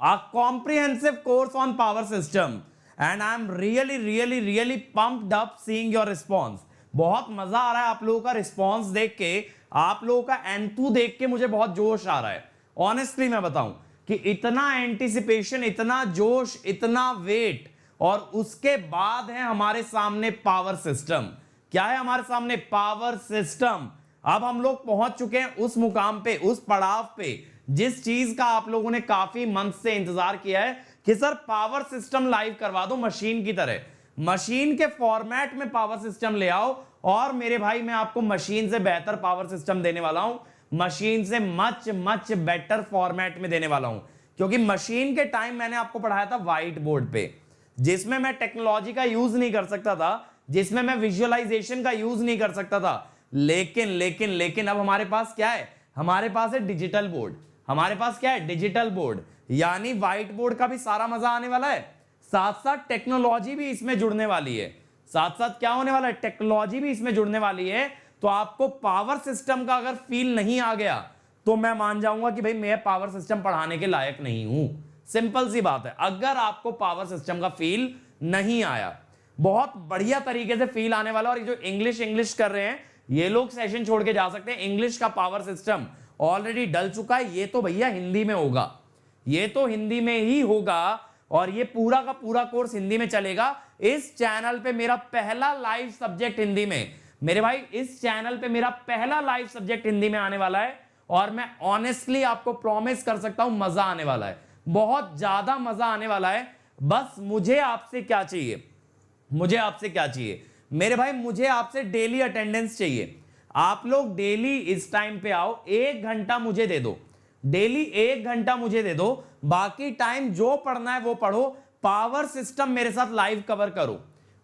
a comprehensive course on power system and I am really pumped up seeing your response. बहुत मजा आ रहा है आप लोगों का रिस्पॉन्स देख के, आप लोगों का एंथू देख के मुझे बहुत जोश आ रहा है. ऑनेस्टली मैं बताऊं कि इतना एंटिसिपेशन, इतना जोश, इतना वेट, और उसके बाद है हमारे सामने पावर सिस्टम. क्या है हमारे सामने? Power system. अब हम लोग पहुंच चुके हैं उस मुकाम पे, उस पड़ाव पे, जिस चीज का आप लोगों ने काफी मंथ से इंतजार किया है कि सर पावर सिस्टम लाइव करवा दो मशीन की तरह. मशीन के फॉर्मेट में पावर सिस्टम ले आओ, और मेरे भाई मैं आपको मशीन से बेहतर पावर सिस्टम देने वाला हूं, मशीन से मच बेटर फॉर्मेट में देने वाला हूं. क्योंकि मशीन के टाइम मैंने आपको पढ़ाया था व्हाइट बोर्ड पे, जिसमें मैं टेक्नोलॉजी का यूज नहीं कर सकता था, जिसमें मैं विजुअलाइजेशन का यूज नहीं कर सकता था. लेकिन अब हमारे पास क्या है? हमारे पास है डिजिटल बोर्ड. हमारे पास क्या है? Digital board. यानी व्हाइट बोर्ड का भी सारा मजा आने वाला है, साथ साथ टेक्नोलॉजी भी इसमें जुड़ने वाली है. साथ साथ क्या होने वाला है? टेक्नोलॉजी भी इसमें जुड़ने वाली है. तो आपको पावर सिस्टम का अगर फील नहीं आ गया तो मैं मान जाऊंगा कि भाई मैं पावर सिस्टम पढ़ाने के लायक नहीं हूं. सिंपल सी बात है. अगर आपको पावर सिस्टम का फील नहीं आया, बहुत बढ़िया तरीके से फील आने वाला. और ये जो इंग्लिश कर रहे हैं ये लोग सेशन छोड़ के जा सकते हैं. इंग्लिश का पावर सिस्टम ऑलरेडी डल चुका है. ये तो भैया हिंदी में होगा, ये तो हिंदी में ही होगा, और ये पूरा का पूरा कोर्स हिंदी में चलेगा. इस चैनल पे मेरा पहला लाइव सब्जेक्ट हिंदी में, मेरे भाई इस चैनल पे मेरा पहला लाइव सब्जेक्ट हिंदी में आने वाला है. और मैं ऑनेस्टली आपको प्रॉमिस कर सकता हूं मजा आने वाला है, बहुत ज्यादा मजा आने वाला है. बस मुझे आपसे क्या चाहिए? मुझे आपसे क्या चाहिए मेरे भाई? मुझे आपसे डेली अटेंडेंस चाहिए. आप लोग डेली इस टाइम पे आओ, 1 घंटा मुझे दे दो, डेली 1 घंटा मुझे दे दो. बाकी टाइम जो पढ़ना है वो पढ़ो. पावर सिस्टम मेरे साथ लाइव कवर करो,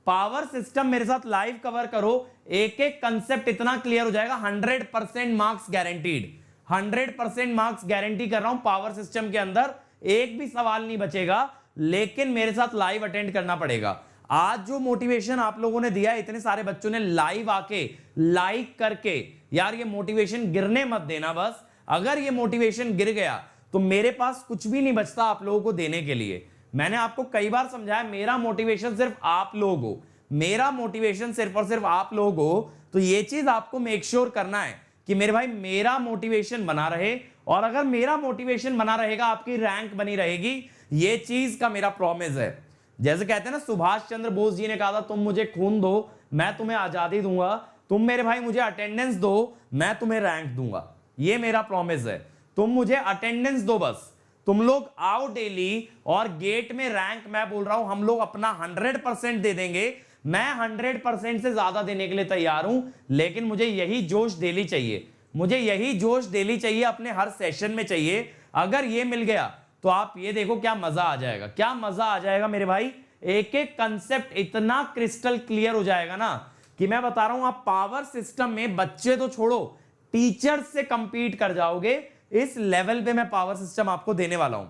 पावर सिस्टम मेरे साथ लाइव कवर करो. एक एक कंसेप्ट इतना क्लियर हो जाएगा. 100% मार्क्स गारंटीड, 100% मार्क्स गारंटी कर रहा हूं. पावर सिस्टम के अंदर एक भी सवाल नहीं बचेगा, लेकिन मेरे साथ लाइव अटेंड करना पड़ेगा. आज जो मोटिवेशन आप लोगों ने दिया, इतने सारे बच्चों ने लाइव आके लाइक करके, यार ये मोटिवेशन गिरने मत देना. बस अगर ये मोटिवेशन गिर गया तो मेरे पास कुछ भी नहीं बचता आप लोगों को देने के लिए. मैंने आपको कई बार समझाया, मेरा मोटिवेशन सिर्फ आप लोग हो, मेरा मोटिवेशन सिर्फ और सिर्फ आप लोग हो. तो ये चीज आपको मेक श्योर करना है कि मेरे भाई मेरा मोटिवेशन बना रहे. और अगर मेरा मोटिवेशन बना रहेगा, आपकी रैंक बनी रहेगी. ये चीज का मेरा प्रॉमिस है. जैसे कहते हैं ना, सुभाष चंद्र बोस जी ने कहा था, तुम मुझे खून दो मैं तुम्हें आजादी दूंगा, तुम मेरे भाई मुझे अटेंडेंस दो मैं तुम्हें रैंक दूंगा. ये मेरा प्रॉमिस है. तुम मुझे अटेंडेंस दो, बस तुम लोग आओ डेली, और गेट में रैंक मैं बोल रहा हूं हम लोग अपना 100% दे देंगे. मैं 100% से ज्यादा देने के लिए तैयार हूं, लेकिन मुझे यही जोश डेली चाहिए, मुझे यही जोश डेली चाहिए, अपने हर सेशन में चाहिए. अगर ये मिल गया तो आप ये देखो क्या मजा आ जाएगा, क्या मजा आ जाएगा मेरे भाई. एक एक कंसेप्ट इतना क्रिस्टल क्लियर हो जाएगा ना कि मैं बता रहा हूं, आप पावर सिस्टम में बच्चे तो छोड़ो, टीचर्स से कंपीट कर जाओगे. इस लेवल पे मैं पावर सिस्टम आपको देने वाला हूं,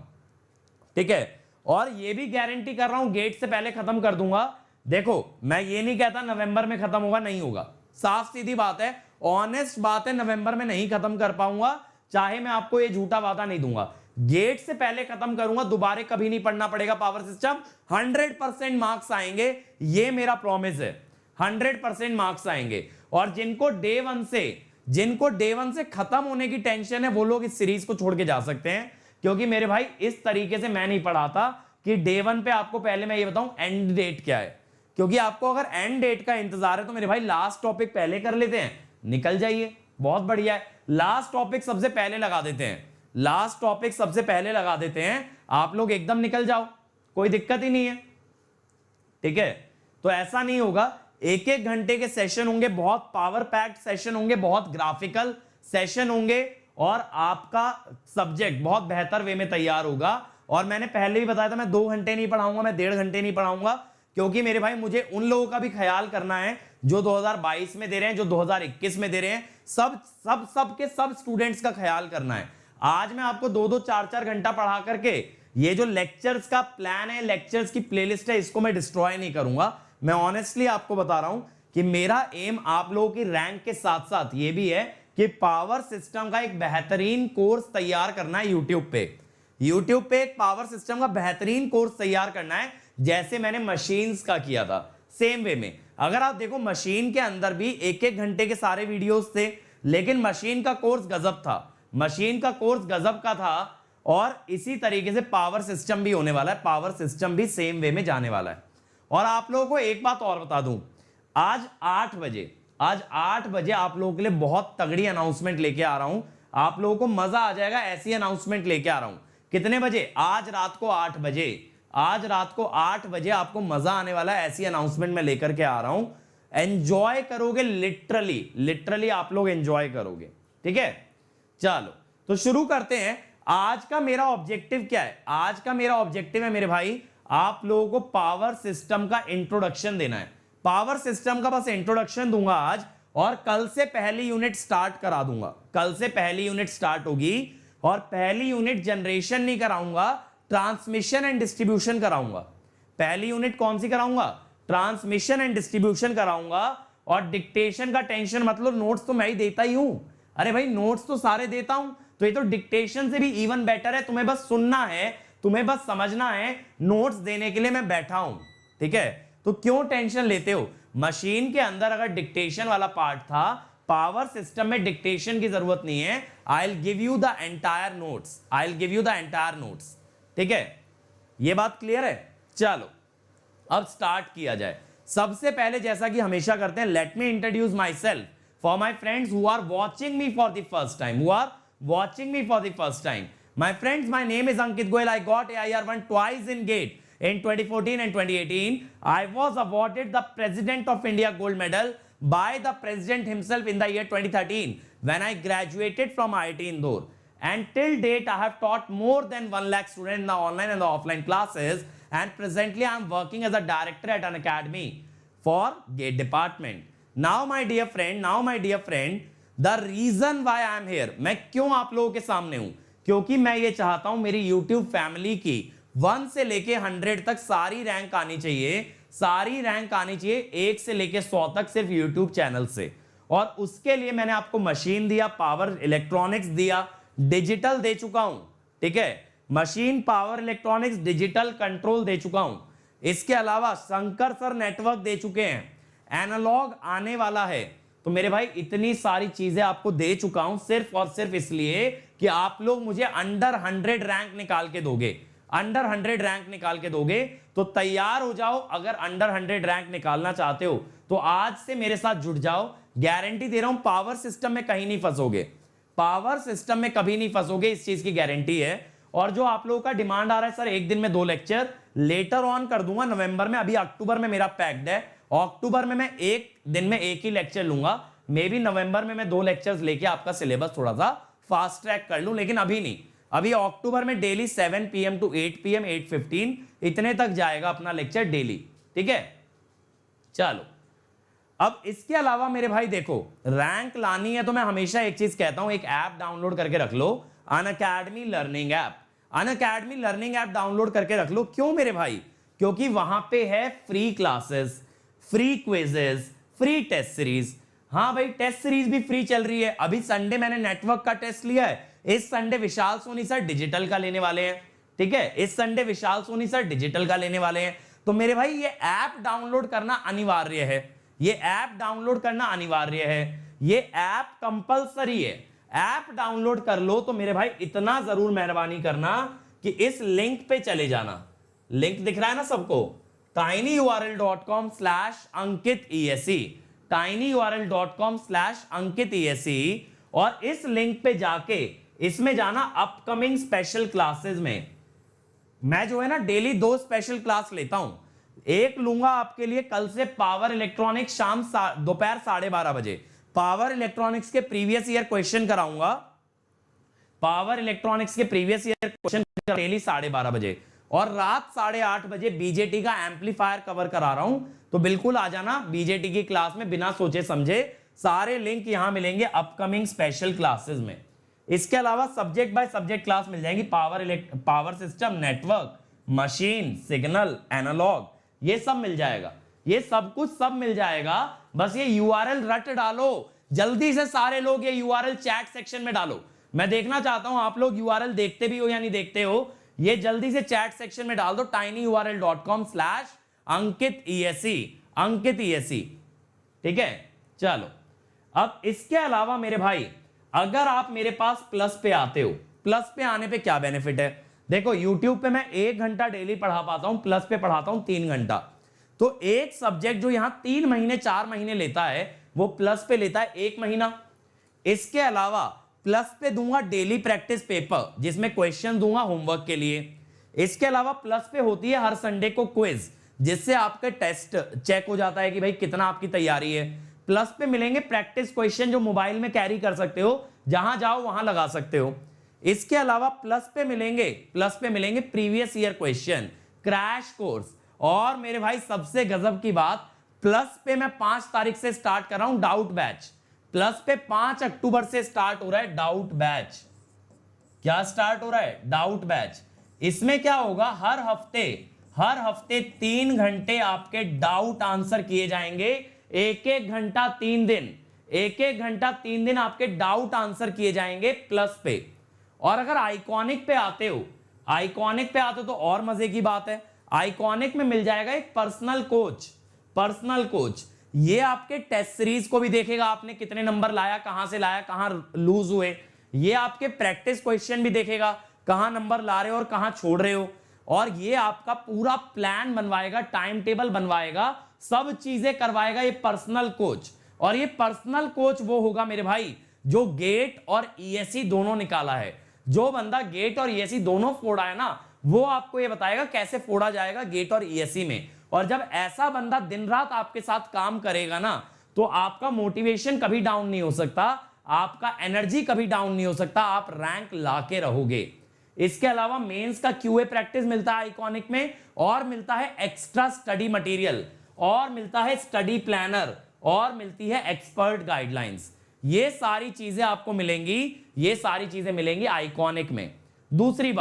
ठीक है. और ये भी गारंटी कर रहा हूं गेट से पहले खत्म कर दूंगा. देखो मैं ये नहीं कहता नवंबर में खत्म होगा, नहीं होगा. साफ सीधी बात है, ऑनेस्ट बात है, नवंबर में नहीं खत्म कर पाऊंगा, चाहे मैं आपको ये झूठा वादा नहीं दूंगा. गेट से पहले खत्म करूंगा, दोबारा कभी नहीं पढ़ना पड़ेगा पावर सिस्टम. 100% मार्क्स आएंगे, ये मेरा प्रॉमिस है. 100% मार्क्स आएंगे. और जिनको डे वन से खत्म होने की टेंशन है, वो लोग इस सीरीज को छोड़ के जा सकते हैं. क्योंकि मेरे भाई इस तरीके से मैं नहीं पढ़ाता कि डे 1 पे आपको पहले मैं ये बताऊं एंड डेट क्या है. क्योंकि आपको अगर एंड डेट का इंतजार है तो मेरे भाई लास्ट टॉपिक पहले कर लेते हैं, निकल जाइए, बहुत बढ़िया है. लास्ट टॉपिक सबसे पहले लगा देते हैं, लास्ट टॉपिक सबसे पहले लगा देते हैं, आप लोग एकदम निकल जाओ, कोई दिक्कत ही नहीं है, ठीक है. तो ऐसा नहीं होगा. एक एक घंटे के सेशन होंगे, बहुत पावर पैक्ड सेशन होंगे, बहुत ग्राफिकल सेशन होंगे, और आपका सब्जेक्ट बहुत बेहतर वे में तैयार होगा. और मैंने पहले ही बताया था, मैं 2 घंटे नहीं पढ़ाऊंगा, मैं 1.5 घंटे नहीं पढ़ाऊंगा. क्योंकि मेरे भाई मुझे उन लोगों का भी ख्याल करना है जो 2022 में दे रहे हैं, जो 2021 में दे रहे हैं. सब स्टूडेंट्स का ख्याल करना है. आज मैं आपको 2-2, 4-4 घंटा पढ़ा करके ये जो लेक्चर्स का प्लान है, लेक्चर्स की प्लेलिस्ट है, इसको मैं डिस्ट्रॉय नहीं करूंगा. मैं ऑनेस्टली आपको बता रहा हूं कि मेरा एम आप लोगों की रैंक के साथ साथ ये भी है कि पावर सिस्टम का एक बेहतरीन कोर्स तैयार करना है यूट्यूब पे. YouTube पे एक पावर सिस्टम का बेहतरीन कोर्स तैयार करना है, जैसे मैंने मशीन्स का किया था सेम वे में। अगर आप देखो मशीन के अंदर भी एक एक घंटे के सारे वीडियोस थे, लेकिन मशीन का कोर्स गजब था, मशीन का कोर्स गजब का था। और इसी तरीके से पावर सिस्टम भी होने वाला है, पावर सिस्टम भी सेम वे में जाने वाला है। और आप लोगों को एक बात और बता दूं, आज 8 बजे आप लोगों के लिए बहुत तगड़ी अनाउंसमेंट लेके आ रहा हूं। आप लोगों को मजा आ जाएगा, ऐसी अनाउंसमेंट लेके आ रहा हूं। कितने बजे? आज रात को 8 बजे। आज रात को 8 बजे आपको मजा आने वाला है, ऐसी अनाउंसमेंट मैं लेकर के आ रहा हूं। एंजॉय करोगे, लिटरली आप लोग एंजॉय करोगे, ठीक है। चलो तो शुरू करते हैं। आज का मेरा ऑब्जेक्टिव क्या है? आज का मेरा ऑब्जेक्टिव है मेरे भाई, आप लोगों को पावर सिस्टम का इंट्रोडक्शन देना है। पावर सिस्टम का बस इंट्रोडक्शन दूंगा आज, और कल से पहली यूनिट स्टार्ट करा दूंगा। कल से पहली यूनिट स्टार्ट होगी, और पहली यूनिट जनरेशन नहीं कराऊंगा, ट्रांसमिशन एंड डिस्ट्रीब्यूशन कराऊंगा। पहली यूनिट कौन सी कराऊंगा? ट्रांसमिशन एंड डिस्ट्रीब्यूशन कराऊंगा। और डिक्टेशन का टेंशन मतलब नोट्स तो मैं ही देता ही हूं। अरे भाई नोट्स तो सारे देता हूं, तो ये तो डिक्टेशन से भी इवन बेटर है। तुम्हें बस सुनना है, तुम्हें बस समझना है, नोट्स देने के लिए मैं बैठा हूं, ठीक है। तो क्यों टेंशन लेते हो? मशीन के अंदर अगर डिक्टेशन वाला पार्ट था, पावर सिस्टम में डिक्टेशन की जरूरत नहीं है। I will give you the entire notes, I will give you the entire notes, ठीक है। ये बात क्लियर है? चलो अब स्टार्ट किया जाए। सबसे पहले जैसा कि हमेशा करते हैं, let me introduce myself for my friends who are watching me for the first time, who are watching me for the first time. My friends, my name is Ankit Goyal. I got AIR1 twice in GATE in 2014 and 2018. I was awarded the President of India Gold Medal by the President himself in the year 2013 when I graduated from IIT Indore. And till date, I have taught more than 1 lakh students in the online and the offline classes. And presently, I am working as a director at an academy for GATE department. Now, my dear friend, the reason why I am here, मैं क्यों आप लोगों के सामने हूं? क्योंकि मैं ये चाहता हूं मेरी YouTube फैमिली की 1 से लेके 100 तक सारी रैंक आनी चाहिए, सारी रैंक आनी चाहिए 1 से लेके 100 तक सिर्फ YouTube चैनल से। और उसके लिए मैंने आपको मशीन दिया, पावर इलेक्ट्रॉनिक्स दिया, डिजिटल दे चुका हूं, ठीक है। Machine, power electronics, digital control दे चुका हूं। इसके अलावा शंकर सर नेटवर्क दे चुके हैं, एनालॉग आने वाला है। तो मेरे भाई इतनी सारी चीजें आपको दे चुका हूं सिर्फ और सिर्फ इसलिए कि आप लोग मुझे अंडर 100 रैंक निकाल के दोगे। अंडर 100 रैंक निकाल के दोगे तो तैयार हो जाओ। अगर अंडर 100 रैंक निकालना चाहते हो तो आज से मेरे साथ जुड़ जाओ। गारंटी दे रहा हूं, पावर सिस्टम में कहीं नहीं फंसोगे, पावर सिस्टम में कभी नहीं फंसोगे, इस चीज की गारंटी है। और जो आप लोगों का डिमांड आ रहा है सर एक दिन में 2 लेक्चर, लेटर ऑन कर दूंगा नवंबर में। अभी अक्टूबर में मेरा पैक्ड है, अक्टूबर में मैं एक दिन में 1 ही लेक्चर लूंगा। मे भी नवंबर में मैं 2 लेक्चर्स लेके आपका सिलेबस थोड़ा सा फास्ट ट्रैक कर लूं, लेकिन अभी नहीं। अभी अक्टूबर में डेली 7 PM to 8 PM 8:15 इतने तक जाएगा अपना लेक्चर डेली, ठीक है। चलो अब इसके अलावा मेरे भाई देखो, रैंक लानी है तो मैं हमेशा एक चीज कहता हूं, एक ऐप डाउनलोड करके रख लो, Unacademy learning app. Unacademy learning app download करके रख लो। क्यों मेरे भाई? क्योंकि वहां पे है free classes, free quizzes, free test series. हाँ भाई टेस्ट सीरीज भी फ्री चल रही है। अभी संडे मैंने नेटवर्क का टेस्ट लिया है, इस संडे विशाल सोनी सर डिजिटल का लेने वाले हैं, ठीक है। इस संडे विशाल सोनी सर डिजिटल का लेने वाले हैं। तो मेरे भाई ये ऐप डाउनलोड करना अनिवार्य है, ये ऐप डाउनलोड करना अनिवार्य है, ये ऐप कंपलसरी है। ऐप डाउनलोड कर लो। तो मेरे भाई इतना जरूर मेहरबानी करना कि इस लिंक पे चले जाना। लिंक दिख रहा है ना सबको? tinyurl.com/ankitesc, tinyurl.com/ankitesc। और इस लिंक पे जाके इसमें जाना अपकमिंग स्पेशल क्लासेस में। मैं जो है ना डेली 2 स्पेशल क्लास लेता हूं। एक लूंगा आपके लिए कल से पावर इलेक्ट्रॉनिक्स, शाम दोपहर 12:30 बजे पावर इलेक्ट्रॉनिक्स के प्रीवियस ईयर क्वेश्चन कराऊंगा। पावर इलेक्ट्रॉनिक्स के प्रीवियस ईयर क्वेश्चन डेली 12:30 बजे। और रात 8:30 बजे बीजेटी का एम्पलीफायर कवर करा रहा हूं। तो बिल्कुल आ जाना बीजेटी की क्लास में, बिना सोचे समझे। सारे लिंक यहां मिलेंगे अपकमिंग स्पेशल क्लासेस में। इसके अलावा सब्जेक्ट बाय सब्जेक्ट क्लास मिल जाएंगी, power system, network, machine, signal, analog, ये सब मिल जाएगा। ये सब कुछ सब मिल जाएगा। बस ये URL रट डालो जल्दी से। सारे लोग ये URL चैट सेक्शन में डालो। मैं देखना चाहता हूं आप लोग यूआरएल देखते भी हो या नहीं देखते हो। ये जल्दी से चैट सेक्शन में डाल दो tinyurl.com/अंकित ESE, ठीक है। चलो अब इसके अलावा मेरे भाई अगर आप मेरे पास प्लस पे आते हो, प्लस पे आने पे क्या बेनिफिट है, देखो YouTube पे मैं 1 घंटा डेली पढ़ा पाता हूं, प्लस पे पढ़ाता हूं 3 घंटा। तो एक सब्जेक्ट जो यहां 3 महीने 4 महीने लेता है वो प्लस पे लेता है 1 महीना। इसके अलावा प्लस पे दूंगा डेली प्रैक्टिस पेपर जिसमें क्वेश्चन दूंगा होमवर्क के लिए। इसके अलावा प्लस पे होती है हर संडे को क्विज जिससे आपका टेस्ट चेक हो जाता है कि भाई कितना आपकी तैयारी है। प्लस पे मिलेंगे प्रैक्टिस क्वेश्चन जो मोबाइल में कैरी कर सकते हो, जहां जाओ वहां लगा सकते हो। इसके अलावा प्लस पे मिलेंगे previous year question, crash course, और मेरे भाई सबसे गजब की बात, प्लस पे मैं 5 तारीख से स्टार्ट कर रहा हूं डाउट बैच। प्लस पे 5 अक्टूबर से स्टार्ट हो रहा है डाउट बैच। क्या स्टार्ट हो रहा है? Doubt batch. इसमें क्या होगा, हर हफ्ते 3 घंटे आपके डाउट आंसर किए जाएंगे। एक एक घंटा 3 दिन आपके डाउट आंसर किए जाएंगे प्लस पे। और अगर आइकॉनिक पे आते हो तो और मजे की बात है, आइकॉनिक में मिल जाएगा एक पर्सनल कोच। ये आपके टेस्ट सीरीज को भी देखेगा, आपने कितने नंबर लाया, कहां से लाया, कहां लूज हुए। ये आपके प्रैक्टिस क्वेश्चन भी देखेगा, कहां नंबर ला रहे हो और कहां छोड़ रहे हो। और ये आपका पूरा प्लान बनवाएगा, टाइम टेबल बनवाएगा, सब चीजें करवाएगा ये पर्सनल कोच। और ये पर्सनल कोच वो होगा मेरे भाई जो गेट और ईएसई दोनों निकाला है। जो बंदा गेट और ईएसई दोनों फोड़ा है ना, वो आपको ये बताएगा कैसे फोड़ा जाएगा गेट और ईएसई में। और जब ऐसा बंदा दिन रात आपके साथ काम करेगा ना, तो आपका मोटिवेशन कभी डाउन नहीं हो सकता, आपका एनर्जी कभी डाउन नहीं हो सकता, आप रैंक लाके रहोगे। इसके अलावा मेंस का क्यूए प्रैक्टिस मिलता है आइकॉनिक में, और मिलता है एक्स्ट्रा स्टडी मटेरियल, और मिलता है स्टडी प्लानर, और मिलती है एक्सपर्ट गाइडलाइंस। ये सारी चीजें आपको मिलेंगी आइकॉनिक में। दूसरी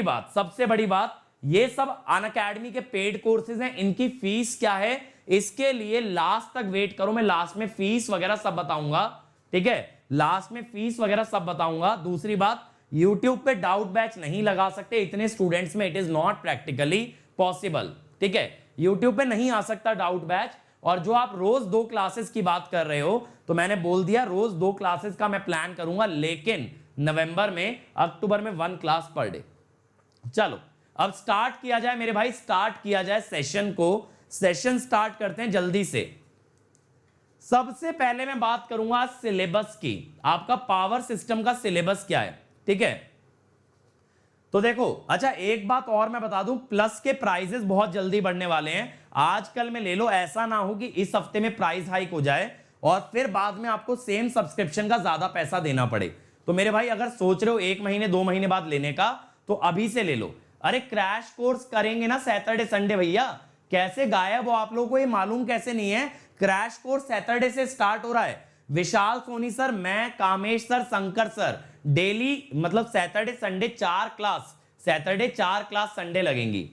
बात सबसे बड़ी बात, ये सब अनअकैडमी के पेड कोर्सेज हैं, इनकी फीस क्या है इसके लिए लास्ट तक वेट करो, मैं लास्ट में फीस वगैरह सब बताऊंगा, ठीक है, लास्ट में फीस वगैरह सब बताऊंगा। दूसरी बात, YouTube पे डाउट बैच नहीं लगा सकते इतने स्टूडेंट्स में, it is not practically possible, ठीक है, YouTube पे नहीं आ सकता डाउट बैच। और जो आप रोज 2 क्लासेस की बात कर रहे हो, तो मैंने बोल दिया रोज 2 क्लासेस का मैं प्लान करूंगा, लेकिन नवंबर में, अक्टूबर में 1 क्लास पर डे। चलो अब स्टार्ट किया जाए मेरे भाई, सेशन को। सेशन स्टार्ट करते हैं जल्दी से। सबसे पहले मैं बात करूंगा सिलेबस की, आपका पावर सिस्टम का सिलेबस क्या है, ठीक है। तो देखो, अच्छा एक बात और मैं बता दूं, प्लस के प्राइजेस बहुत जल्दी बढ़ने वाले हैं, आजकल में ले लो, ऐसा ना हो कि इस हफ्ते में प्राइस हाइक हो जाए और फिर बाद में आपको सेम सब्सक्रिप्शन का ज्यादा पैसा देना पड़े। तो मेरे भाई अगर सोच रहे हो 1 महीने 2 महीने बाद लेने का, तो अभी से ले लो। अरे क्रैश कोर्स करेंगे ना सैटरडे संडे, भैया कैसे गायब हो आप लोगों को ये मालूम कैसे नहीं है? क्रैश कोर्स सैटरडे से स्टार्ट हो रहा है। विशाल सोनी सर, मैं, Kamesh sir, Shankar sir, daily मतलब सैटरडे संडे 4 क्लास, संडे लगेंगी,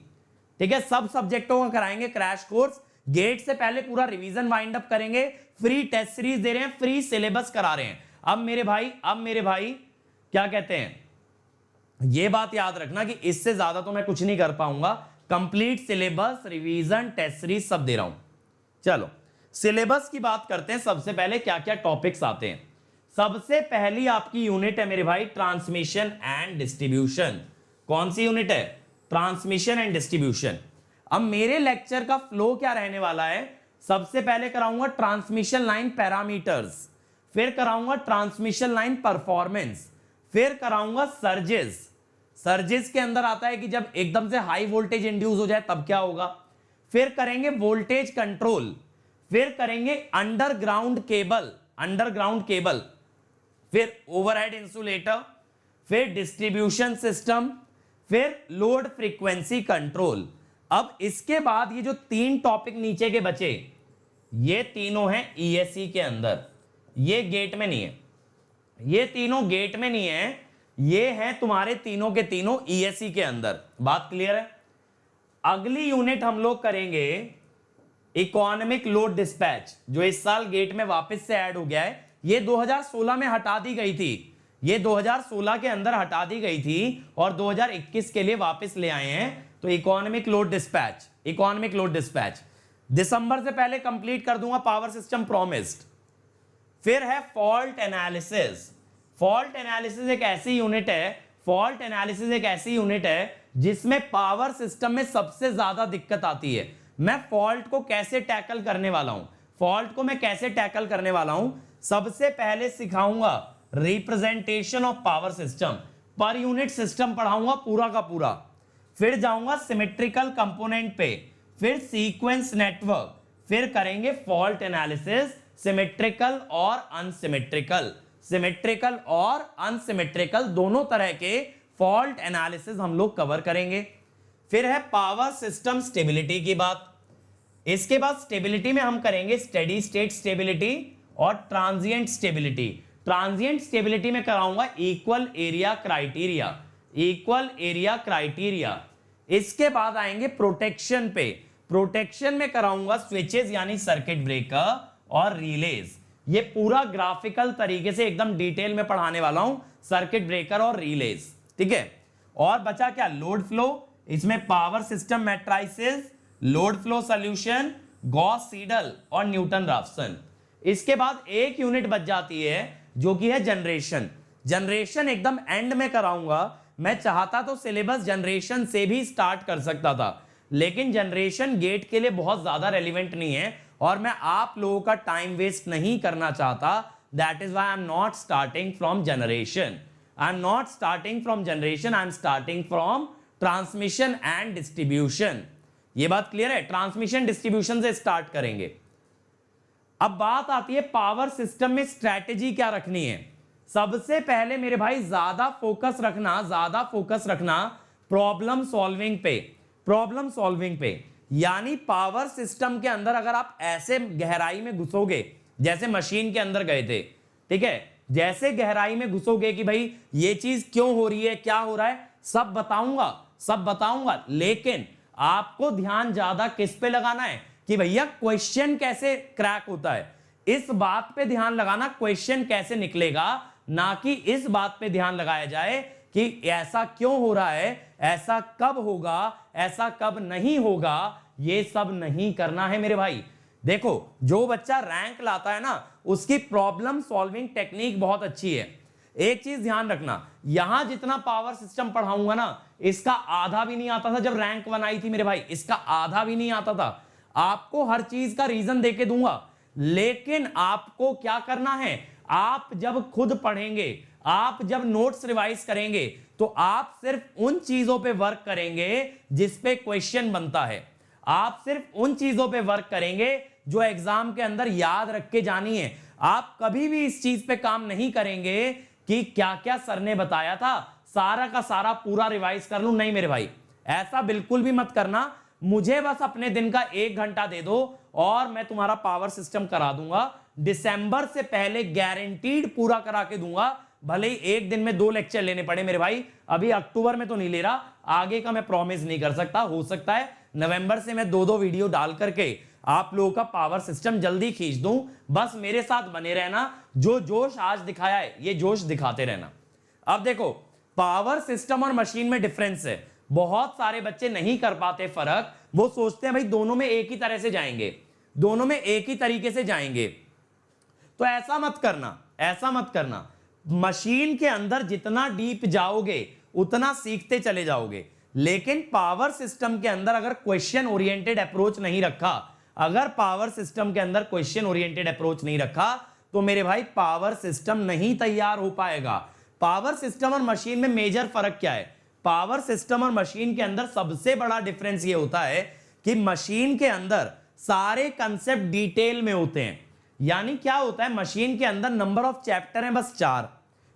ठीक है। सब सब्जेक्टों का कराएंगे क्रैश कोर्स। गेट से पहले पूरा रिवीजन वाइंड अप करेंगे, फ्री टेस्ट सीरीज दे रहे हैं, फ्री सिलेबस करा रहे हैं। अब मेरे भाई क्या कहते हैं, ये बात याद रखना कि इससे ज्यादा तो मैं कुछ नहीं कर पाऊंगा। Complete syllabus, revision, test series सब दे रहा हूं। चलो सिलेबस की बात करते हैं। सबसे पहले क्या क्या टॉपिक्स आते हैं। सबसे पहली आपकी यूनिट है मेरे भाई ट्रांसमिशन एंड डिस्ट्रीब्यूशन। कौन सी यूनिट है? Transmission and distribution. अब मेरे लेक्चर का फ्लो क्या रहने वाला है, सबसे पहले कराऊंगा ट्रांसमिशन लाइन पैरामीटर्स, फिर कराऊंगा ट्रांसमिशन लाइन परफॉर्मेंस, फिर कराऊंगा सर्जेस के अंदर आता है कि जब एकदम से हाई वोल्टेज इंड्यूस हो जाए तब क्या होगा, फिर करेंगे वोल्टेज कंट्रोल, फिर करेंगे अंडरग्राउंड केबल, फिर ओवरहेड इंसुलेटर, फिर डिस्ट्रीब्यूशन सिस्टम, फिर लोड फ्रीक्वेंसी कंट्रोल। अब इसके बाद ये जो 3 टॉपिक नीचे के बचे, ये तीनों हैं ईएसई के अंदर, ये गेट में नहीं है, ये तीनों गेट में नहीं है, ये हैं तुम्हारे तीनों के तीनों ईएसई के अंदर। बात क्लियर है? अगली यूनिट हम लोग करेंगे इकोनॉमिक लोड डिस्पैच, जो इस साल गेट में वापस से ऐड हो गया है। ये 2016 में हटा दी गई थी, ये 2016 के अंदर हटा दी गई थी और 2021 के लिए वापस ले आए हैं। तो इकोनॉमिक लोड डिस्पैच दिसंबर से पहले कंप्लीट कर दूंगा, पावर सिस्टम प्रॉमिस्ड। फिर है फॉल्ट एनालिसिस। फॉल्ट एनालिसिस एक ऐसी यूनिट है जिसमें पावर सिस्टम में सबसे ज्यादा दिक्कत आती है। मैं फॉल्ट को कैसे टैकल करने वाला हूं, सबसे पहले सिखाऊंगा representation of power system, per unit system पढ़ाऊंगा पूरा का पूरा। फिर जाऊंगा सिमेट्रिकल कंपोनेंट पे, फिर सीक्वेंस नेटवर्क, फिर करेंगे फॉल्ट एनालिसिस, सिमेट्रिकल और अनसिमेट्रिकल दोनों तरह के फॉल्ट एनालिसिस हम लोग कवर करेंगे। फिर है पावर सिस्टम स्टेबिलिटी की बात। इसके बाद स्टेबिलिटी में हम करेंगे स्टेडी स्टेट स्टेबिलिटी और ट्रांजिएंट स्टेबिलिटी में कराऊंगा इक्वल एरिया क्राइटेरिया। इसके बाद आएंगे प्रोटेक्शन पे। प्रोटेक्शन में कराऊंगा स्विचेस यानी सर्किट ब्रेकर और रिलेज। ये पूरा ग्राफिकल तरीके से एकदम डिटेल में पढ़ाने वाला हूं, सर्किट ब्रेकर और रिलेज, ठीक है। और बचा क्या, लोड फ्लो। इसमें power system matrices, load flow solution, Gauss Seidel और न्यूटन राफसन। इसके बाद एक यूनिट बच जाती है जो कि है जनरेशन एकदम एंड में कराऊंगा। मैं चाहता तो सिलेबस जनरेशन से भी स्टार्ट कर सकता था, लेकिन जनरेशन गेट के लिए बहुत ज्यादा रेलिवेंट नहीं है और मैं आप लोगों का टाइम वेस्ट नहीं करना चाहता। That is why I am not starting from generation, I am starting from transmission and distribution. ये बात क्लियर है, ट्रांसमिशन डिस्ट्रीब्यूशन से स्टार्ट करेंगे। अब बात आती है पावर सिस्टम में स्ट्रैटेजी क्या रखनी है। सबसे पहले मेरे भाई ज्यादा फोकस रखना प्रॉब्लम सॉल्विंग पे। यानी पावर सिस्टम के अंदर अगर आप ऐसे गहराई में घुसोगे जैसे मशीन के अंदर गए थे, ठीक है, जैसे गहराई में घुसोगे कि भाई ये चीज क्यों हो रही है, क्या हो रहा है, सब बताऊंगा, लेकिन आपको ध्यान ज्यादा किस पे लगाना है कि भैया क्वेश्चन कैसे क्रैक होता है, इस बात पे ध्यान लगाना, क्वेश्चन कैसे निकलेगा, ना कि इस बात पे ध्यान लगाया जाए कि ऐसा क्यों हो रहा है, ऐसा कब होगा, ऐसा कब नहीं होगा। ये सब नहीं करना है मेरे भाई। देखो, जो बच्चा रैंक लाता है ना, उसकी प्रॉब्लम सॉल्विंग टेक्निक बहुत अच्छी है। एक चीज ध्यान रखना, यहां जितना पावर सिस्टम पढ़ाऊंगा ना, इसका आधा भी नहीं आता था जब रैंक 1 आई थी मेरे भाई, इसका आधा भी नहीं आता था। आपको हर चीज का रीजन देके दूंगा, लेकिन आपको क्या करना है, आप जब खुद पढ़ेंगे, आप जब नोट्स रिवाइज करेंगे, तो आप सिर्फ उन चीजों पे वर्क करेंगे जिस पे क्वेश्चन बनता है। आप सिर्फ उन चीजों पे वर्क करेंगे जो एग्जाम के अंदर याद रख के जानी है। आप कभी भी इस चीज पे काम नहीं करेंगे कि क्या क्या सर ने बताया था, सारा का सारा पूरा रिवाइज कर लूं। नहीं मेरे भाई, ऐसा बिल्कुल भी मत करना। मुझे बस अपने दिन का 1 घंटा दे दो और मैं तुम्हारा पावर सिस्टम करा दूंगा। दिसंबर से पहले गारंटीड पूरा करा के दूंगा, भले ही एक दिन में 2 लेक्चर लेने पड़े मेरे भाई। अभी अक्टूबर में तो नहीं ले रहा, आगे का मैं प्रॉमिस नहीं कर सकता। हो सकता है नवंबर से मैं 2-2 वीडियो डाल करके आप लोगों का पावर सिस्टम जल्दी खींच दूं। बस मेरे साथ बने रहना, जो जोश आज दिखाया है ये जोश दिखाते रहना। अब देखो, पावर सिस्टम और मशीन में डिफरेंस है। बहुत सारे बच्चे नहीं कर पाते फर्क, वो सोचते हैं भाई दोनों में एक ही तरह से जाएंगे, दोनों में एक ही तरीके से जाएंगे। तो ऐसा मत करना। मशीन के अंदर जितना डीप जाओगे उतना सीखते चले जाओगे, लेकिन पावर सिस्टम के अंदर अगर क्वेश्चन ओरिएंटेड अप्रोच नहीं रखा, तो मेरे भाई पावर सिस्टम नहीं तैयार हो पाएगा। पावर सिस्टम और मशीन में मेजर फर्क क्या है? पावर सिस्टम और मशीन के अंदर सबसे बड़ा डिफरेंस ये होता है कि मशीन के अंदर सारे कंसेप्ट डिटेल में होते हैं। यानी क्या होता है, मशीन के अंदर नंबर ऑफ चैप्टर है बस 4,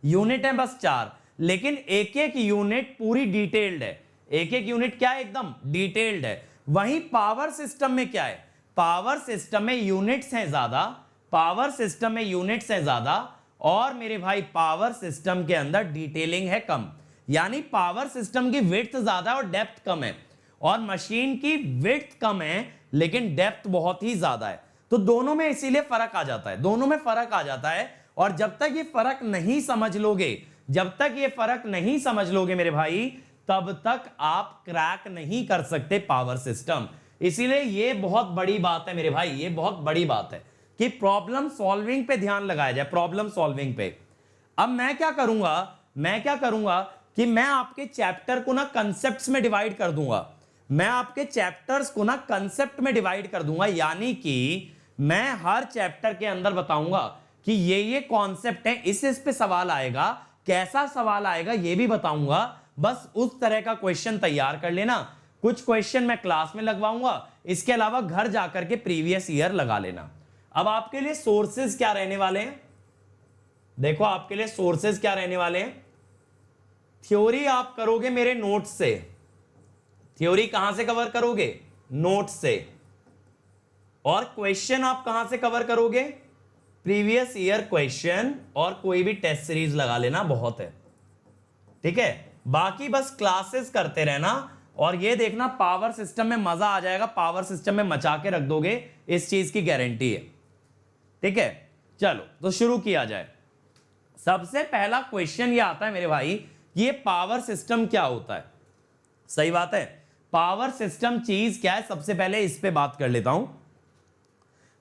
यूनिट है बस 4, लेकिन एक एक यूनिट पूरी डिटेल्ड है। एक एक यूनिट क्या है, एकदम डिटेल्ड है। वहीं पावर सिस्टम में क्या है, पावर सिस्टम में यूनिट्स हैं ज्यादा, और मेरे भाई पावर सिस्टम के अंदर डिटेलिंग है कम। यानी पावर सिस्टम की विड्थ ज्यादा और डेप्थ कम है, और मशीन की विड्थ कम है लेकिन डेप्थ बहुत ही ज्यादा है। तो दोनों में इसीलिए फर्क आ जाता है, और जब तक ये फर्क नहीं समझ लोगे, जब तक ये फर्क नहीं समझ लोगे मेरे भाई, तब तक आप क्रैक नहीं कर सकते पावर सिस्टम। इसीलिए ये बहुत बड़ी बात है मेरे भाई, ये बहुत बड़ी बात है कि प्रॉब्लम सॉल्विंग पे ध्यान लगाया जाए, प्रॉब्लम सॉल्विंग पे। अब मैं क्या करूंगा कि मैं आपके चैप्टर को ना कंसेप्ट्स में डिवाइड कर दूंगा, मैं आपके चैप्टर्स को ना कंसेप्ट में डिवाइड कर दूंगा, यानी कि मैं हर चैप्टर के अंदर बताऊंगा कि ये कॉन्सेप्ट है, इस पे सवाल आएगा, कैसा सवाल आएगा ये भी बताऊंगा। बस उस तरह का क्वेश्चन तैयार कर लेना। कुछ क्वेश्चन मैं क्लास में लगवाऊंगा, इसके अलावा घर जाकर के प्रीवियस ईयर लगा लेना। अब आपके लिए सोर्सेज क्या रहने वाले हैं, देखो आपके लिए सोर्सेज क्या रहने वाले हैं। थ्योरी आप करोगे मेरे नोट्स से, थ्योरी कहां से कवर करोगे, नोट्स से। और क्वेश्चन आप कहां से कवर करोगे, प्रीवियस ईयर क्वेश्चन, और कोई भी टेस्ट सीरीज लगा लेना, बहुत है, ठीक है। बाकी बस क्लासेस करते रहना और ये देखना पावर सिस्टम में मजा आ जाएगा, पावर सिस्टम में मचा के रख दोगे, इस चीज की गारंटी है, ठीक है। चलो तो शुरू किया जाए। सबसे पहला क्वेश्चन ये आता है मेरे भाई, ये पावर सिस्टम क्या होता है। सही बात है, पावर सिस्टम चीज क्या है, सबसे पहले इस पे बात कर लेता हूं।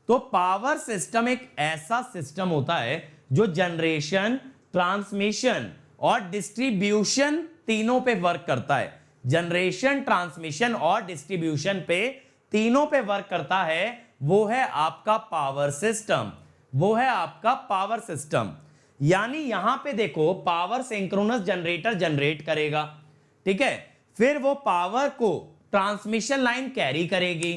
तो पावर सिस्टम एक ऐसा सिस्टम होता है जो जनरेशन, ट्रांसमिशन और डिस्ट्रीब्यूशन तीनों पे वर्क करता है। जनरेशन, ट्रांसमिशन और डिस्ट्रीब्यूशन पे तीनों पे वर्क करता है, वो है आपका पावर सिस्टम, वो है आपका पावर सिस्टम। यानी यहां पे देखो पावर सिंक्रोनस जनरेटर जनरेट करेगा, ठीक है, फिर वो पावर को ट्रांसमिशन लाइन कैरी करेगी,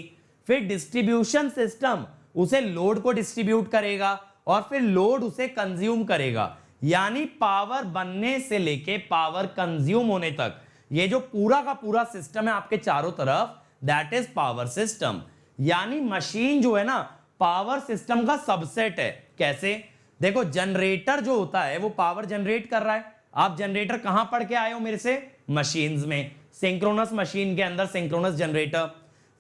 फिर डिस्ट्रीब्यूशन सिस्टम उसे लोड को डिस्ट्रीब्यूट करेगा और फिर लोड उसे कंज्यूम करेगा। यानी पावर बनने से लेके पावर कंज्यूम होने तक ये जो पूरा का पूरा सिस्टम है आपके चारों तरफ, दैट इज पावर सिस्टम। यानी मशीन जो है ना पावर सिस्टम का सबसेट है। कैसे, देखो जनरेटर जो होता है वो पावर जनरेट कर रहा है। आप जनरेटर कहां पढ़ के आए हो मेरे से, मशीन्स में, सिंक्रोनस मशीन के अंदर सिंक्रोनस जनरेटर।